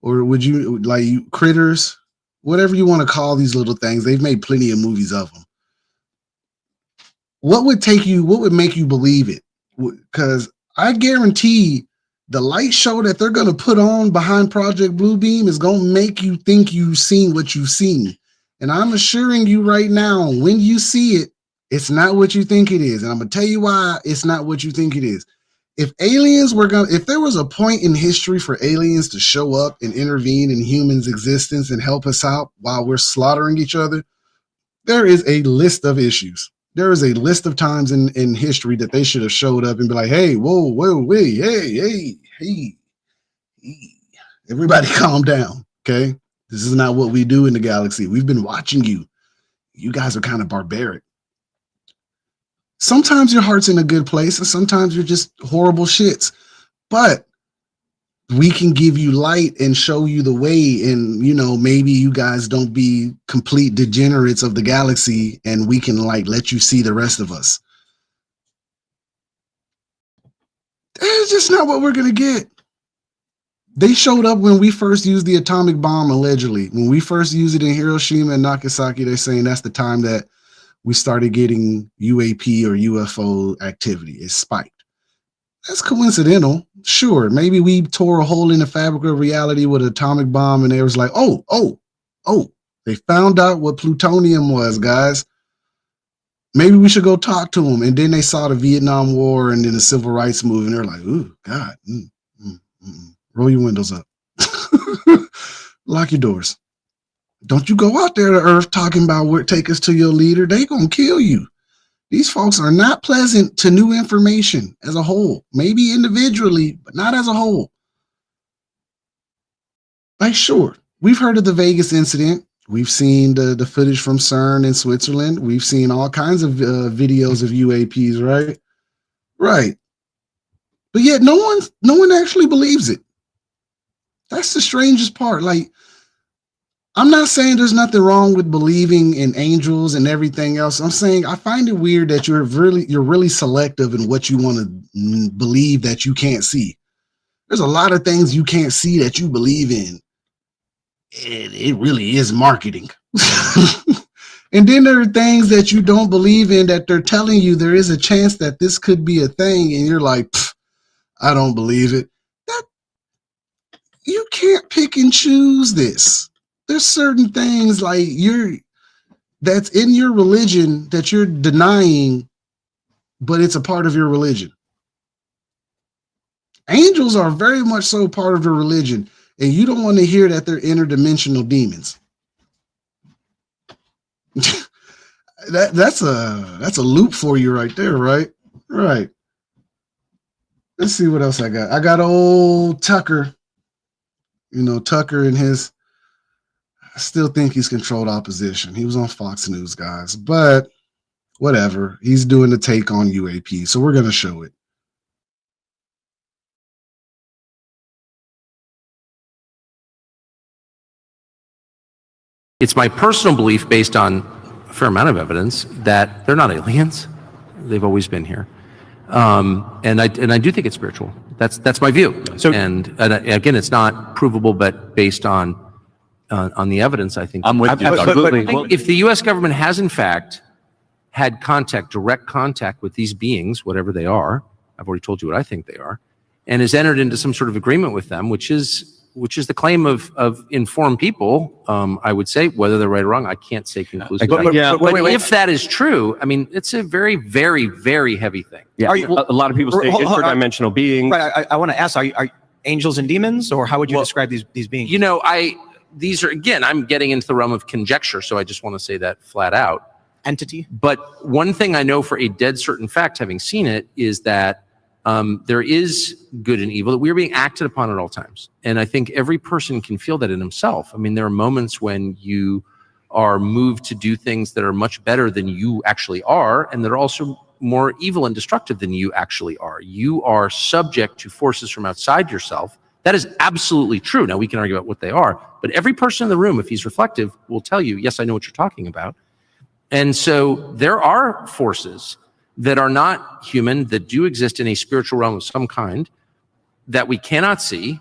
Or would you, like, critters, whatever you want to call these little things? They've made plenty of movies of them. What would make you believe it? Because I guarantee the light show that they're going to put on behind Project Bluebeam is going to make you think you've seen what you've seen. And I'm assuring you right now, when you see it, it's not what you think it is. And I'm going to tell you why it's not what you think it is. If there was a point in history for aliens to show up and intervene in humans' existence and help us out while we're slaughtering each other, there is a list of issues. There is a list of times in history that they should have showed up and be like, hey, whoa, wait, hey, everybody calm down, okay? This is not what we do in the galaxy. We've been watching you. You guys are kind of barbaric. Sometimes your heart's in a good place and sometimes you're just horrible shits. But we can give you light and show you the way, and maybe you guys don't be complete degenerates of the galaxy, and we can let you see the rest of us. That's just not what we're gonna get. They showed up when we first used the atomic bomb, allegedly. When we first used it in Hiroshima and Nagasaki, they're saying that's the time that we started getting UAP or UFO activity. It spiked. That's coincidental. Sure, maybe we tore a hole in the fabric of reality with an atomic bomb, and they was like, oh, they found out what plutonium was, guys. Maybe we should go talk to them. And then they saw the Vietnam War and then the Civil Rights Movement. They're like, ooh, God, roll your windows up. Lock your doors. Don't you go out there to Earth talking about where take us to your leader. They gonna kill you. These folks are not pleasant to new information as a whole. Maybe individually, but not as a whole. Like, sure, we've heard of the Vegas incident. We've seen the footage from CERN in Switzerland. We've seen all kinds of videos of UAPs, right? Right. But yet no one actually believes it. That's the strangest part. Like, I'm not saying there's nothing wrong with believing in angels and everything else. I'm saying I find it weird that you're really selective in what you want to believe that you can't see. There's a lot of things you can't see that you believe in. It really is marketing. And then there are things that you don't believe in that they're telling you there is a chance that this could be a thing, and you're like, I don't believe it. You can't pick and choose this. There's certain things like that's in your religion that you're denying, but it's a part of your religion. Angels are very much so part of the religion, and you don't want to hear that they're interdimensional demons. That's a loop for you right there, right? Right. Let's see what else I got. I got old Tucker. You know, Tucker and his, I still think he's controlled opposition. He was on Fox News, guys, but whatever. He's doing the take on UAP, so we're going to show it. It's my personal belief, based on a fair amount of evidence, that they're not aliens. They've always been here, and I do think it's spiritual. That's my view. So, and again, it's not provable, but based on the evidence, I think I'm with you. absolutely. But if the U.S. government has in fact had direct contact with these beings, whatever they are, I've already told you what I think they are, and has entered into some sort of agreement with them, which is the claim of informed people, I would say. Whether they're right or wrong, I can't say conclusively. But if that is true, I mean, it's a very, very, very heavy thing. Yeah, a lot of people say interdimensional beings. Right, I want to ask, are angels and demons, or how would you describe these beings? You know, these are, again, I'm getting into the realm of conjecture, so I just want to say that flat out. Entity? But one thing I know for a dead certain fact, having seen it, is that there is good and evil, that we are being acted upon at all times. And I think every person can feel that in himself. I mean, there are moments when you are moved to do things that are much better than you actually are, and that are also more evil and destructive than you actually are. You are subject to forces from outside yourself. That is absolutely true. Now, we can argue about what they are, but every person in the room, if he's reflective, will tell you, yes, I know what you're talking about. And so there are forces that are not human, that do exist in a spiritual realm of some kind, that we cannot see,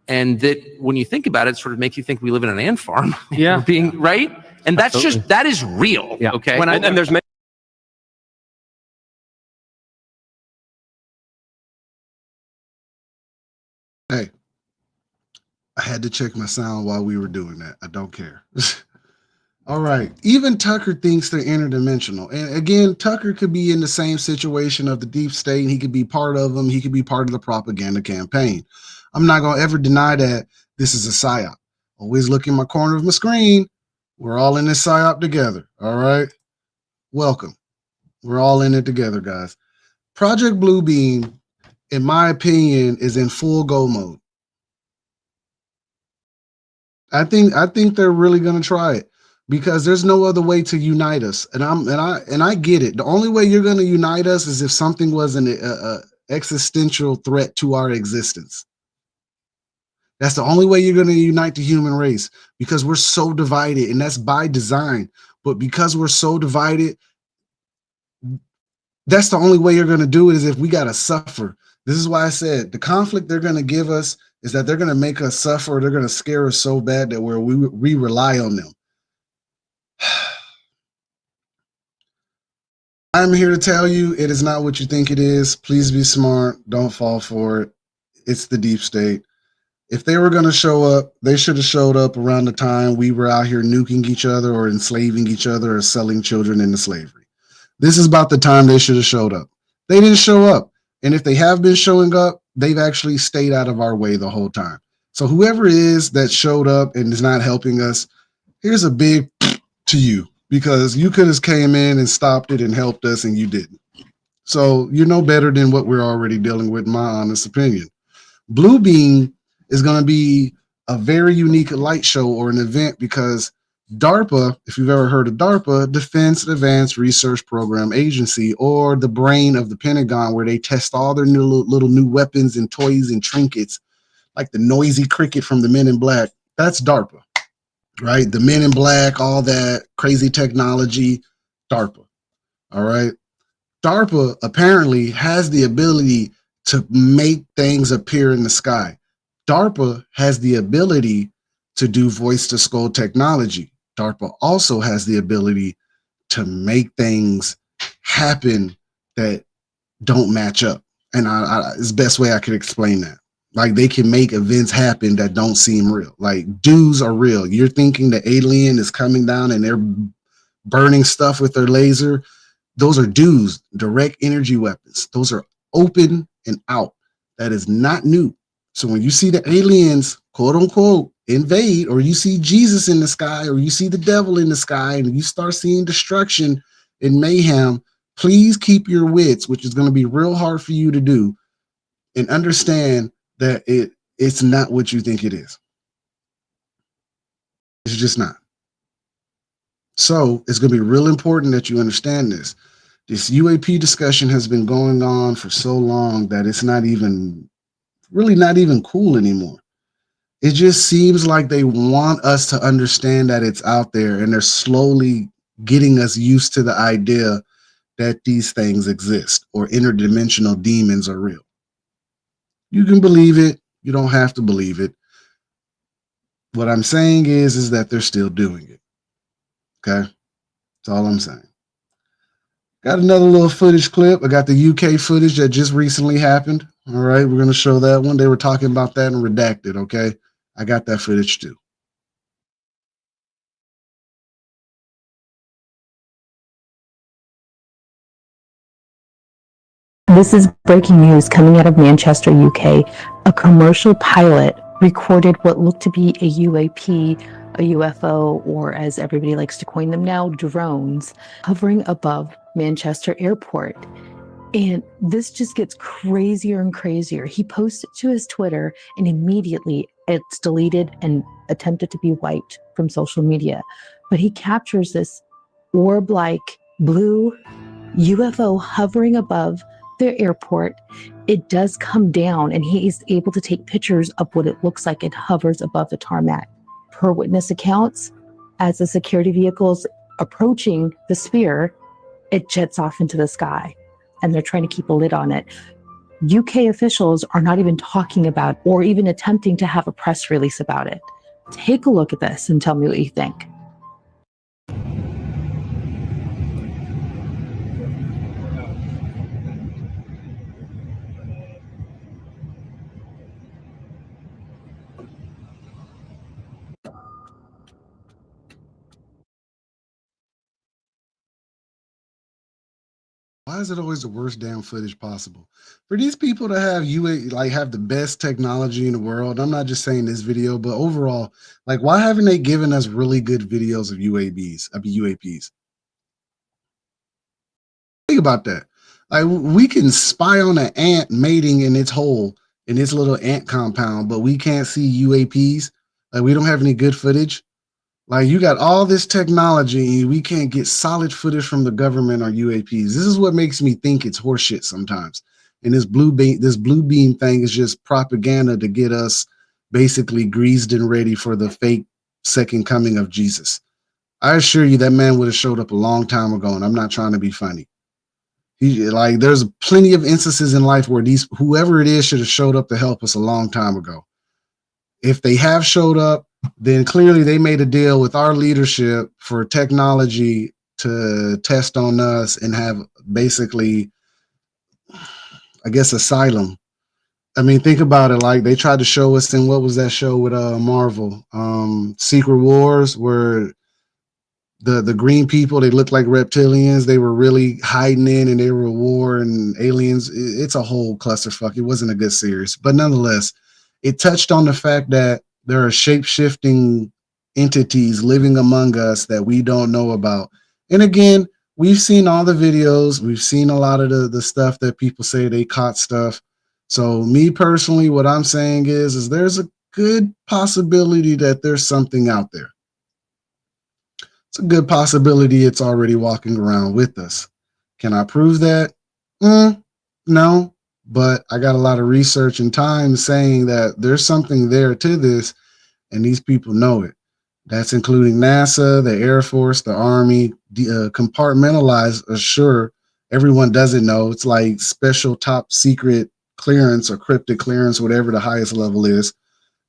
and that when you think about it, sort of make you think we live in an ant farm. Yeah. Being right. And that's Absolutely. that is real. Yeah. Okay. And there's many. Hey, I had to check my sound while we were doing that. I don't care. All right. Even Tucker thinks they're interdimensional. And again, Tucker could be in the same situation of the deep state, and he could be part of them. He could be part of the propaganda campaign. I'm not going to ever deny that this is a psyop. Always look in my corner of my screen. We're all in this psyop together. All right. Welcome. We're all in it together, guys. Project Bluebeam, in my opinion, is in full go mode. I think they're really going to try it, because there's no other way to unite us. And I get it. The only way you're going to unite us is if something was an existential threat to our existence. That's the only way you're going to unite the human race, because we're so divided, and that's by design. But because we're so divided, that's the only way you're going to do it, is if we got to suffer. This is why I said the conflict they're going to give us is that they're going to make us suffer. They're going to scare us so bad that we rely on them. I'm here to tell you, it is not what you think it is. Please be smart. Don't fall for it. It's the deep state. If they were going to show up, they should have showed up around the time we were out here nuking each other or enslaving each other or selling children into slavery. This is about the time they should have showed up. They didn't show up. And if they have been showing up, they've actually stayed out of our way the whole time. So whoever it is that showed up and is not helping us, here's a big to you, because you could have came in and stopped it and helped us, and you didn't. So you're no better than what we're already dealing with, in my honest opinion. Bluebeam is going to be a very unique light show or an event, because DARPA, if you've ever heard of DARPA, Defense Advanced Research Program Agency, or the brain of the Pentagon, where they test all their little new weapons and toys and trinkets, like the noisy cricket from the Men in Black. That's DARPA, right? The Men in Black, all that crazy technology, DARPA, all right? DARPA apparently has the ability to make things appear in the sky. DARPA has the ability to do voice-to-skull technology. DARPA also has the ability to make things happen that don't match up. And it's the best way I could explain that. Like, they can make events happen that don't seem real. Like, dudes are real. You're thinking the alien is coming down and they're burning stuff with their laser. Those are DEWs, direct energy weapons. Those are open and out. That is not new. So when you see the aliens, quote unquote, invade, or you see Jesus in the sky, or you see the devil in the sky, and you start seeing destruction and mayhem, please keep your wits, which is going to be real hard for you to do, and understand that it's not what you think it is. It's just not. So it's going to be real important that you understand this. This UAP discussion has been going on for so long that it's not even cool anymore. It just seems like they want us to understand that it's out there, and they're slowly getting us used to the idea that these things exist, or interdimensional demons are real. You can believe it. You don't have to believe it. What I'm saying is that they're still doing it. Okay? That's all I'm saying. Got another little footage clip. I got the UK footage that just recently happened. All right, we're going to show that one. They were talking about that in Redacted, okay? I got that footage too. This is breaking news coming out of Manchester, UK. A commercial pilot recorded what looked to be a UAP, a UFO, or as everybody likes to coin them now, drones, hovering above Manchester Airport. And this just gets crazier and crazier. He posts it to his Twitter, and immediately it's deleted and attempted to be wiped from social media. But he captures this orb-like blue UFO hovering above the airport. It does come down, and he is able to take pictures of what it looks like. It hovers above the tarmac. Per witness accounts, as the security vehicle's approaching the sphere, it jets off into the sky, and they're trying to keep a lid on it. UK officials are not even talking about or even attempting to have a press release about it. Take a look at this and tell me what you think. Why is it always the worst damn footage possible? For these people to have have the best technology in the world, I'm not just saying this video, but overall, like, why haven't they given us really good videos of UAPs? Think about that. Like, we can spy on an ant mating in its hole, in its little ant compound, but we can't see UAPs. Like, we don't have any good footage. Like, you got all this technology, we can't get solid footage from the government or UAPs. This is what makes me think it's horseshit sometimes. And this blue beam thing is just propaganda to get us basically greased and ready for the fake second coming of Jesus. I assure you that man would have showed up a long time ago, and I'm not trying to be funny. There's plenty of instances in life where whoever it is should have showed up to help us a long time ago. If they have showed up, then clearly they made a deal with our leadership for technology to test on us and have basically, I guess, asylum. I mean, think about it. Like, they tried to show us in, what was that show with Marvel, Secret Wars, where the green people, they looked like reptilians. They were really hiding in, and they were a war and aliens. It's a whole clusterfuck. It wasn't a good series, but nonetheless, it touched on the fact that there are shape-shifting entities living among us that we don't know about. And again, we've seen all the videos. We've seen a lot of the stuff that people say they caught stuff. So me personally, what I'm saying is there's a good possibility that there's something out there. It's a good possibility it's already walking around with us. Can I prove that? No. But I got a lot of research and time saying that there's something there to this, and these people know it. That's including NASA, the Air Force, the Army, compartmentalized, sure, everyone doesn't know. It's like special top secret clearance or cryptic clearance, whatever the highest level is.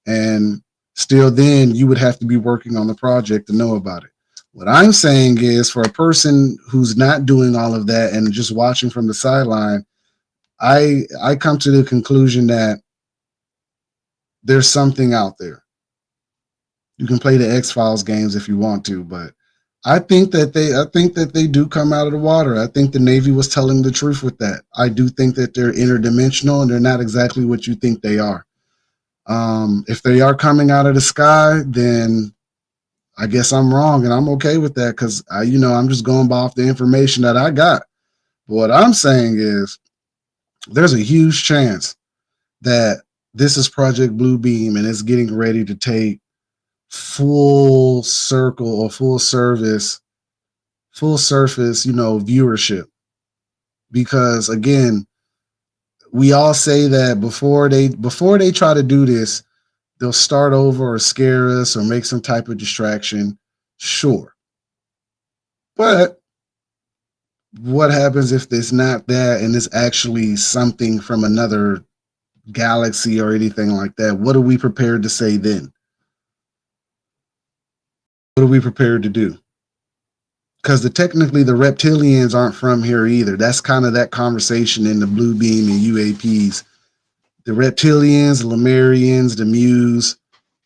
And still then you would have to be working on the project to know about it. What I'm saying is, for a person who's not doing all of that and just watching from the sideline, I come to the conclusion that there's something out there. You can play the X-Files games if you want to, but I think that they do come out of the water. I think the Navy was telling the truth with that. I do think that they're interdimensional and they're not exactly what you think they are. If they are coming out of the sky, then I guess I'm wrong, and I'm okay with that because I'm just going off the information that I got. But what I'm saying is there's a huge chance that this is Project Blue Beam and it's getting ready to take full circle or full surface, viewership. Because again, we all say that before they try to do this, they'll start over or scare us or make some type of distraction. Sure. But what happens if it's not that and it's actually something from another galaxy or anything like that? What are we prepared to say then? What are we prepared to do? Because technically the reptilians aren't from here either. That's kind of that conversation in the Blue Beam and UAPs. The reptilians, the Lemurians, the Muse,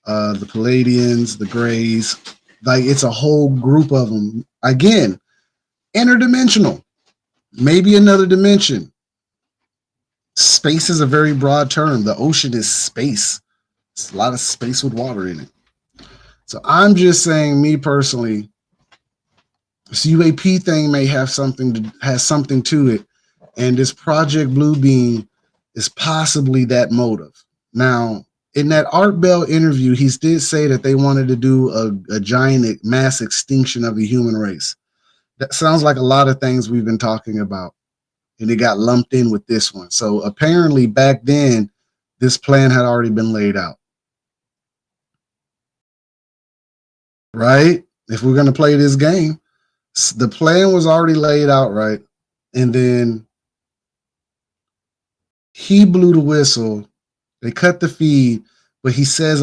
the Palladians, the Greys. Like, it's a whole group of them. Again, interdimensional. Maybe another dimension. Space is a very broad term. The ocean is space. It's a lot of space with water in it. So I'm just saying, me personally, this UAP thing may have something to it, and this Project Blue Beam is possibly that motive. Now, in that Art Bell interview, he did say that they wanted to do a giant mass extinction of the human race. That sounds like a lot of things we've been talking about, and it got lumped in with this one. So apparently back then, this plan had already been laid out. Right? If we're going to play this game, the plan was already laid out, right? And then he blew the whistle. They cut the feed, but he said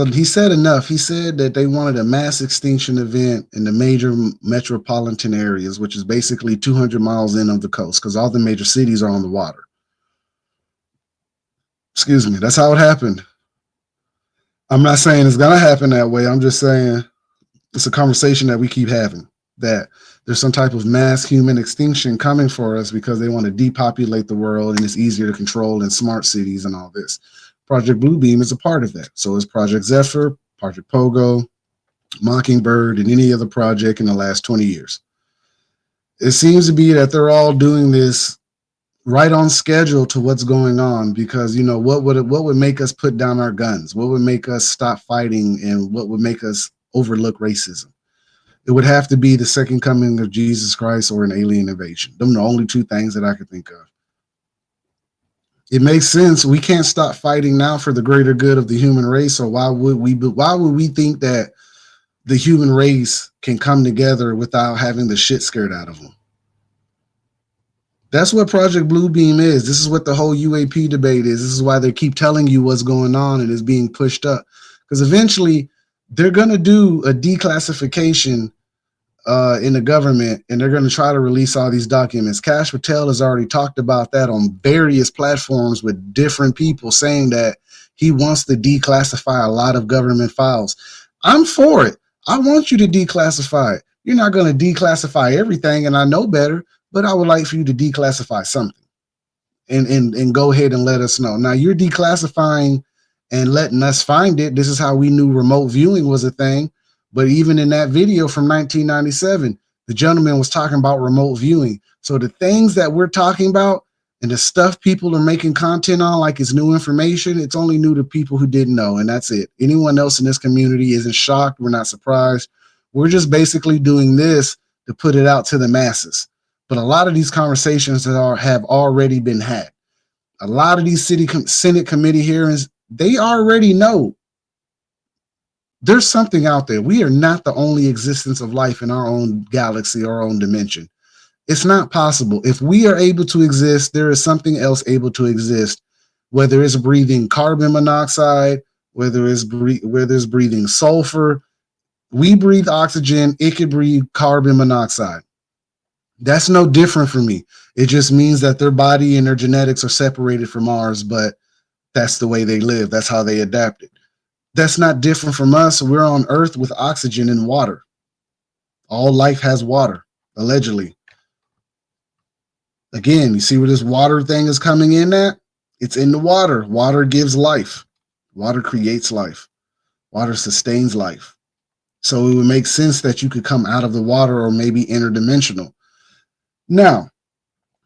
enough. He said that they wanted a mass extinction event in the major metropolitan areas, which is basically 200 miles in of the coast, because all the major cities are on the water. Excuse me. That's how it happened. I'm not saying it's going to happen that way. I'm just saying it's a conversation that we keep having, that there's some type of mass human extinction coming for us because they want to depopulate the world and it's easier to control in smart cities and all this. Project Blue Beam is a part of that. So is Project Zephyr, Project Pogo, Mockingbird, and any other project in the last 20 years. It seems to be that they're all doing this right on schedule to what's going on, because what would make us put down our guns? What would make us stop fighting, and what would make us overlook racism? It would have to be the second coming of Jesus Christ or an alien invasion. Them are the only two things that I could think of. It makes sense. We can't stop fighting now for the greater good of the human race. So why would we think that the human race can come together without having the shit scared out of them? That's what Project Blue Beam is. This is what the whole UAP debate is. This is why they keep telling you what's going on and it's being pushed up. Because eventually they're going to do a declassification in the government, and they're going to try to release all these documents. Kash Patel has already talked about that on various platforms with different people, saying that he wants to declassify a lot of government files. I'm for it. I want you to declassify it. You're not going to declassify everything, and I know better, but I would like for you to declassify something and go ahead and let us know. Now, you're declassifying and letting us find it. This is how we knew remote viewing was a thing. But even in that video from 1997, the gentleman was talking about remote viewing. So the things that we're talking about and the stuff people are making content on, like it's new information, it's only new to people who didn't know, and that's it. Anyone else in this community isn't shocked. We're not surprised. We're just basically doing this to put it out to the masses. But a lot of these conversations have already been had. A lot of these Senate committee hearings, they already know there's something out there. We are not the only existence of life in our own galaxy, our own dimension. It's not possible. If we are able to exist, there is something else able to exist, whether it's breathing carbon monoxide, whether it's breathing sulfur. We breathe oxygen. It could breathe carbon monoxide. That's no different for me. It just means that their body and their genetics are separated from ours, but that's the way they live. That's how they adapted. That's not different from us. We're on Earth with oxygen and water. All life has water, allegedly. Again, you see where this water thing is coming in at? It's in the water. Water gives life. Water creates life. Water sustains life. So it would make sense that you could come out of the water or maybe interdimensional. Now,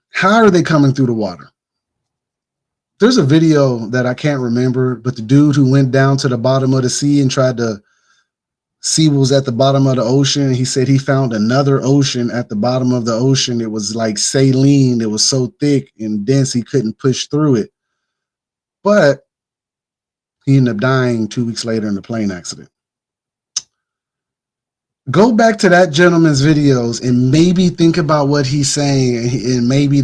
how are they coming through the water? There's a video that I can't remember, but the dude who went down to the bottom of the sea and tried to see what was at the bottom of the ocean, he said he found another ocean at the bottom of the ocean. It was like saline. It was so thick and dense he couldn't push through it. But he ended up dying 2 weeks later in a plane accident. Go back to that gentleman's videos and maybe think about what he's saying, and maybe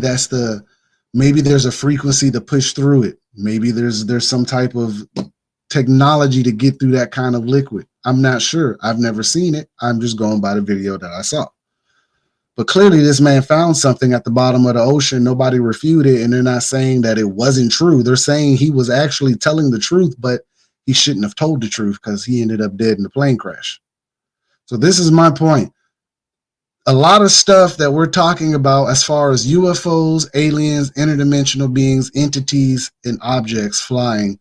maybe there's a frequency to push through it. Maybe there's some type of technology to get through that kind of liquid. I'm not sure. I've never seen it. I'm just going by the video that I saw. But clearly this man found something at the bottom of the ocean. Nobody refuted it, and they're not saying that it wasn't true. They're saying he was actually telling the truth, but he shouldn't have told the truth because he ended up dead in the plane crash. So this is my point. A lot of stuff that we're talking about as far as UFOs, aliens, interdimensional beings, entities, and objects flying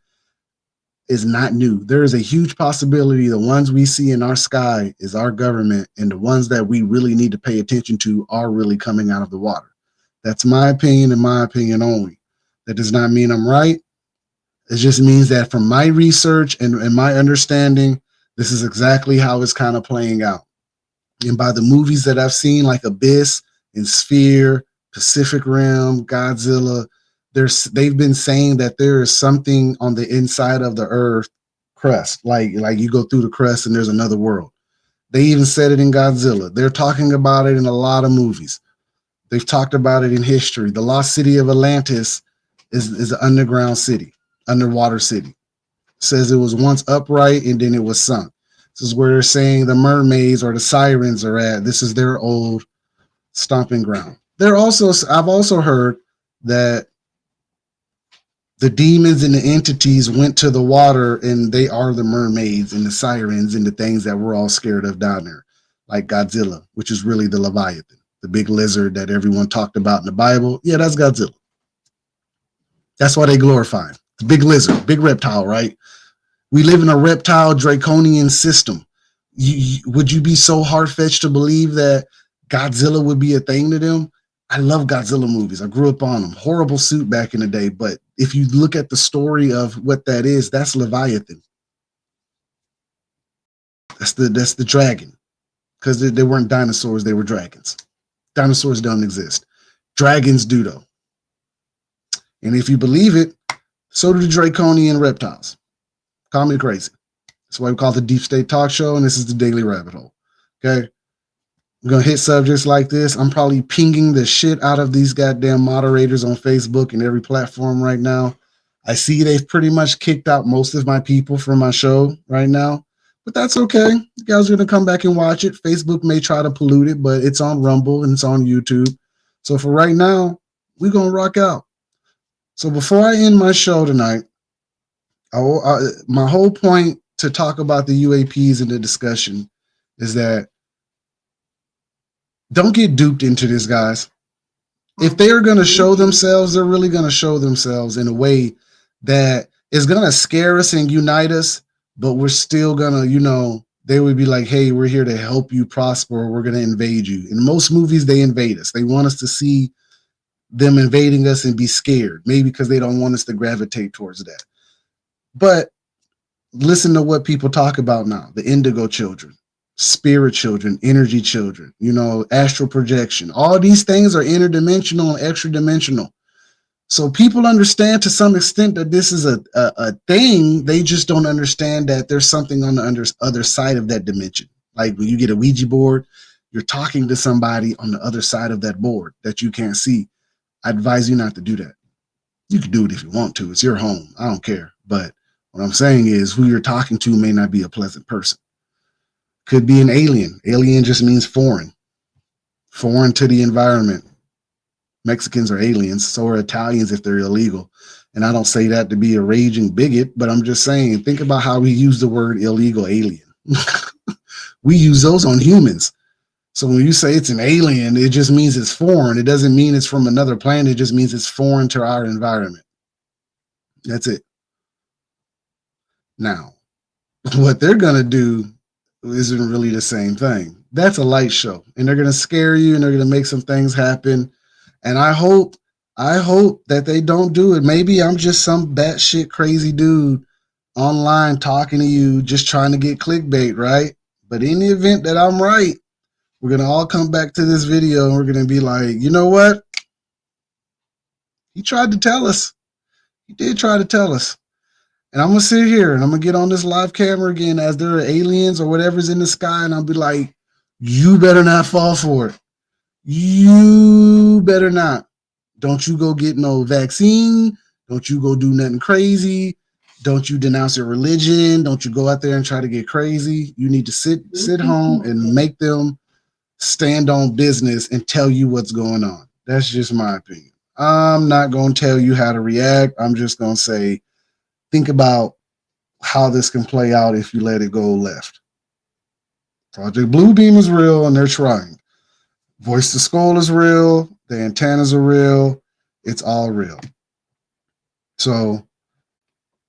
is not new. There is a huge possibility the ones we see in our sky is our government, and the ones that we really need to pay attention to are really coming out of the water. That's my opinion and my opinion only. That does not mean I'm right. It just means that from my research and my understanding, this is exactly how it's kind of playing out. And by the movies that I've seen, like Abyss and Sphere, Pacific Rim, Godzilla, they've been saying that there is something on the inside of the Earth crust, like you go through the crust and there's another world. They even said it in Godzilla. They're talking about it in a lot of movies. They've talked about it in history. The lost city of Atlantis is an underground city, underwater city. It says it was once upright and then it was sunk. This is where they're saying the mermaids or the sirens are at. This is their old stomping ground. I've also heard that the demons and the entities went to the water and they are the mermaids and the sirens and the things that we're all scared of down there, like Godzilla, which is really the Leviathan, the big lizard that everyone talked about in the Bible. Yeah, that's Godzilla. That's why they glorify him. The big lizard, big reptile, right? We live in a reptile draconian system. Would you be so hard-fetched to believe that Godzilla would be a thing to them? I love Godzilla movies. I grew up on them. Horrible suit back in the day. But if you look at the story of what that is, that's Leviathan. That's the dragon. Because they weren't dinosaurs, they were dragons. Dinosaurs don't exist. Dragons do, though. And if you believe it, so do the draconian reptiles. Call me crazy. That's why we call it the Deep State Talk Show, and this is the Daily Rabbit Hole. Okay? I'm going to hit subjects like this. I'm probably pinging the shit out of these goddamn moderators on Facebook and every platform right now. I see they've pretty much kicked out most of my people from my show right now, but that's okay. You guys are going to come back and watch it. Facebook may try to pollute it, but it's on Rumble and it's on YouTube. So for right now, we're going to rock out. So before I end my show tonight, my whole point to talk about the UAPs in the discussion is that don't get duped into this, guys. If they are going to show themselves, they're really going to show themselves in a way that is going to scare us and unite us, but we're still going to, they would be like, hey, we're here to help you prosper. We're going to invade you. In most movies, they invade us. They want us to see them invading us and be scared, maybe because they don't want us to gravitate towards that. But listen to what people talk about now, the indigo children, spirit children, energy children, astral projection. All these things are interdimensional and extra dimensional. So people understand to some extent that this is a thing. They just don't understand that there's something on the other side of that dimension. Like when you get a Ouija board, you're talking to somebody on the other side of that board that you can't see. I advise you not to do that. You can do it if you want to. It's your home. I don't care. But what I'm saying is who you're talking to may not be a pleasant person. Could be an alien. Alien just means foreign. Foreign to the environment. Mexicans are aliens. So are Italians if they're illegal. And I don't say that to be a raging bigot, but I'm just saying, think about how we use the word illegal alien. We use those on humans. So when you say it's an alien, it just means it's foreign. It doesn't mean it's from another planet. It just means it's foreign to our environment. That's it. Now, what they're going to do isn't really the same thing. That's a light show, and they're going to scare you, and they're going to make some things happen. And I hope that they don't do it. Maybe I'm just some batshit crazy dude online talking to you, just trying to get clickbait, right? But in the event that I'm right, we're going to all come back to this video and we're going to be like, you know what? He tried to tell us. He did try to tell us. And I'm going to sit here and I'm going to get on this live camera again as there are aliens or whatever's in the sky. And I'll be like, you better not fall for it. You better not. Don't you go get no vaccine. Don't you go do nothing crazy. Don't you denounce your religion. Don't you go out there and try to get crazy. You need to sit home and make them stand on business and tell you what's going on. That's just my opinion. I'm not going to tell you how to react. I'm just going to say, think about how this can play out if you let it go left. Project Bluebeam is real and they're trying. Voice to Skull is real. The antennas are real. It's all real. So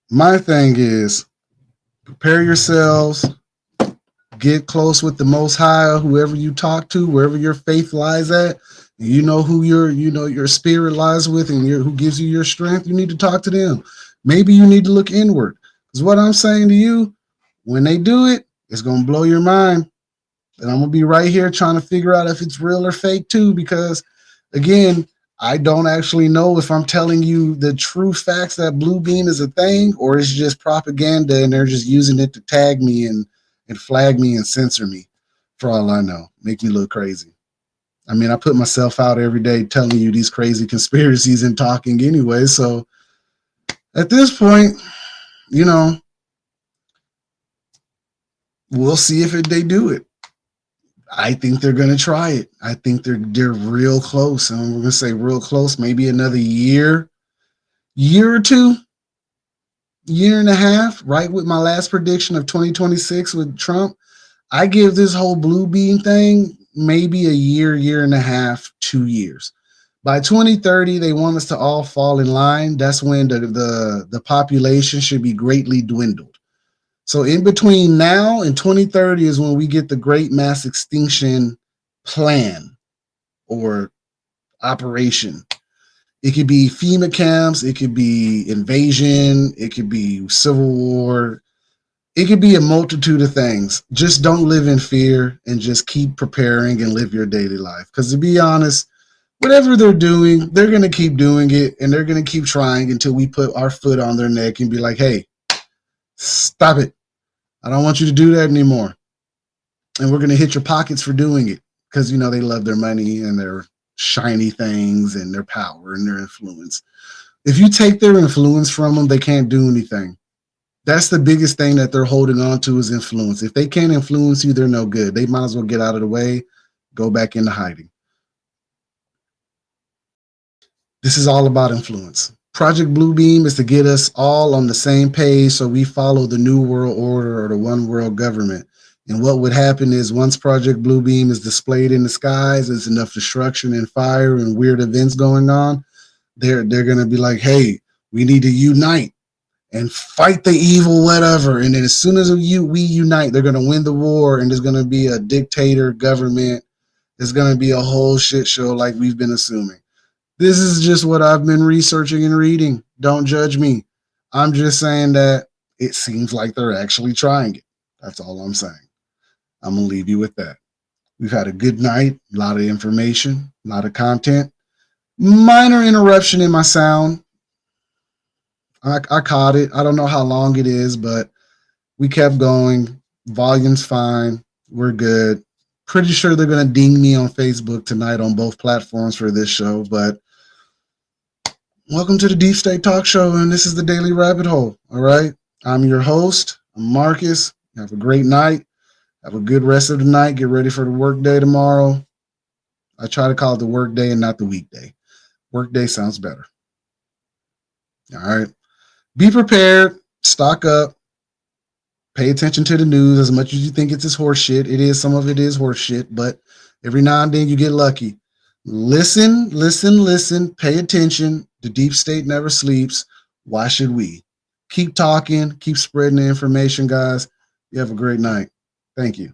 my thing is, prepare yourselves, get close with the Most High, whoever you talk to, wherever your faith lies at. You know who your spirit lies with and who gives you your strength. You need to talk to them. Maybe you need to look inward. Because what I'm saying to you, when they do it, it's going to blow your mind. And I'm going to be right here trying to figure out if it's real or fake too, because again, I don't actually know if I'm telling you the true facts that Bluebeam is a thing or it's just propaganda and they're just using it to tag me and flag me and censor me for all I know. Make me look crazy. I mean, I put myself out every day telling you these crazy conspiracies and talking anyway. So at this point, you know, we'll see if they do it. I think they're going to try it. I think they're real close. And we're going to say real close, maybe another year or two, year and a half, right with my last prediction of 2026 with Trump. I give this whole Bluebeam thing maybe a year and a half, 2 years. By 2030, they want us to all fall in line. That's when the population should be greatly dwindled. So in between now and 2030 is when we get the great mass extinction plan or operation. It could be FEMA camps, it could be invasion, it could be civil war, it could be a multitude of things. Just don't live in fear and just keep preparing and live your daily life. Because to be honest, whatever they're doing, they're going to keep doing it and they're going to keep trying until we put our foot on their neck and be like, hey, stop it. I don't want you to do that anymore. And we're going to hit your pockets for doing it because, you know, they love their money and their shiny things and their power and their influence. If you take their influence from them, they can't do anything. That's the biggest thing that they're holding on to is influence. If they can't influence you, they're no good. They might as well get out of the way, go back into hiding. This is all about influence. Project Bluebeam is to get us all on the same page so we follow the New World Order or the One World Government. And what would happen is once Project Bluebeam is displayed in the skies, there's enough destruction and fire and weird events going on, they're going to be like, hey, we need to unite and fight the evil whatever. And then as soon as we unite, they're going to win the war and there's going to be a dictator government. There's going to be a whole shit show like we've been assuming. This is just what I've been researching and reading. Don't judge me. I'm just saying that it seems like they're actually trying it. That's all I'm saying. I'm going to leave you with that. We've had a good night, a lot of information, a lot of content. Minor interruption in my sound. I caught it. I don't know how long it is, but we kept going. Volume's fine. We're good. Pretty sure they're going to ding me on Facebook tonight on both platforms for this show, but welcome to the Deep State Talk Show, and this is the Daily Rabbit Hole, all right? I'm your host. I'm Marcus. Have a great night. Have a good rest of the night. Get ready for the work day tomorrow. I try to call it the work day and not the weekday. Work day sounds better. All right. Be prepared. Stock up. Pay attention to the news as much as you think it's horse shit. It is, some of it is horse shit, but every now and then you get lucky. Listen, pay attention. The deep state never sleeps. Why should we? Keep talking, keep spreading the information, guys. You have a great night. Thank you.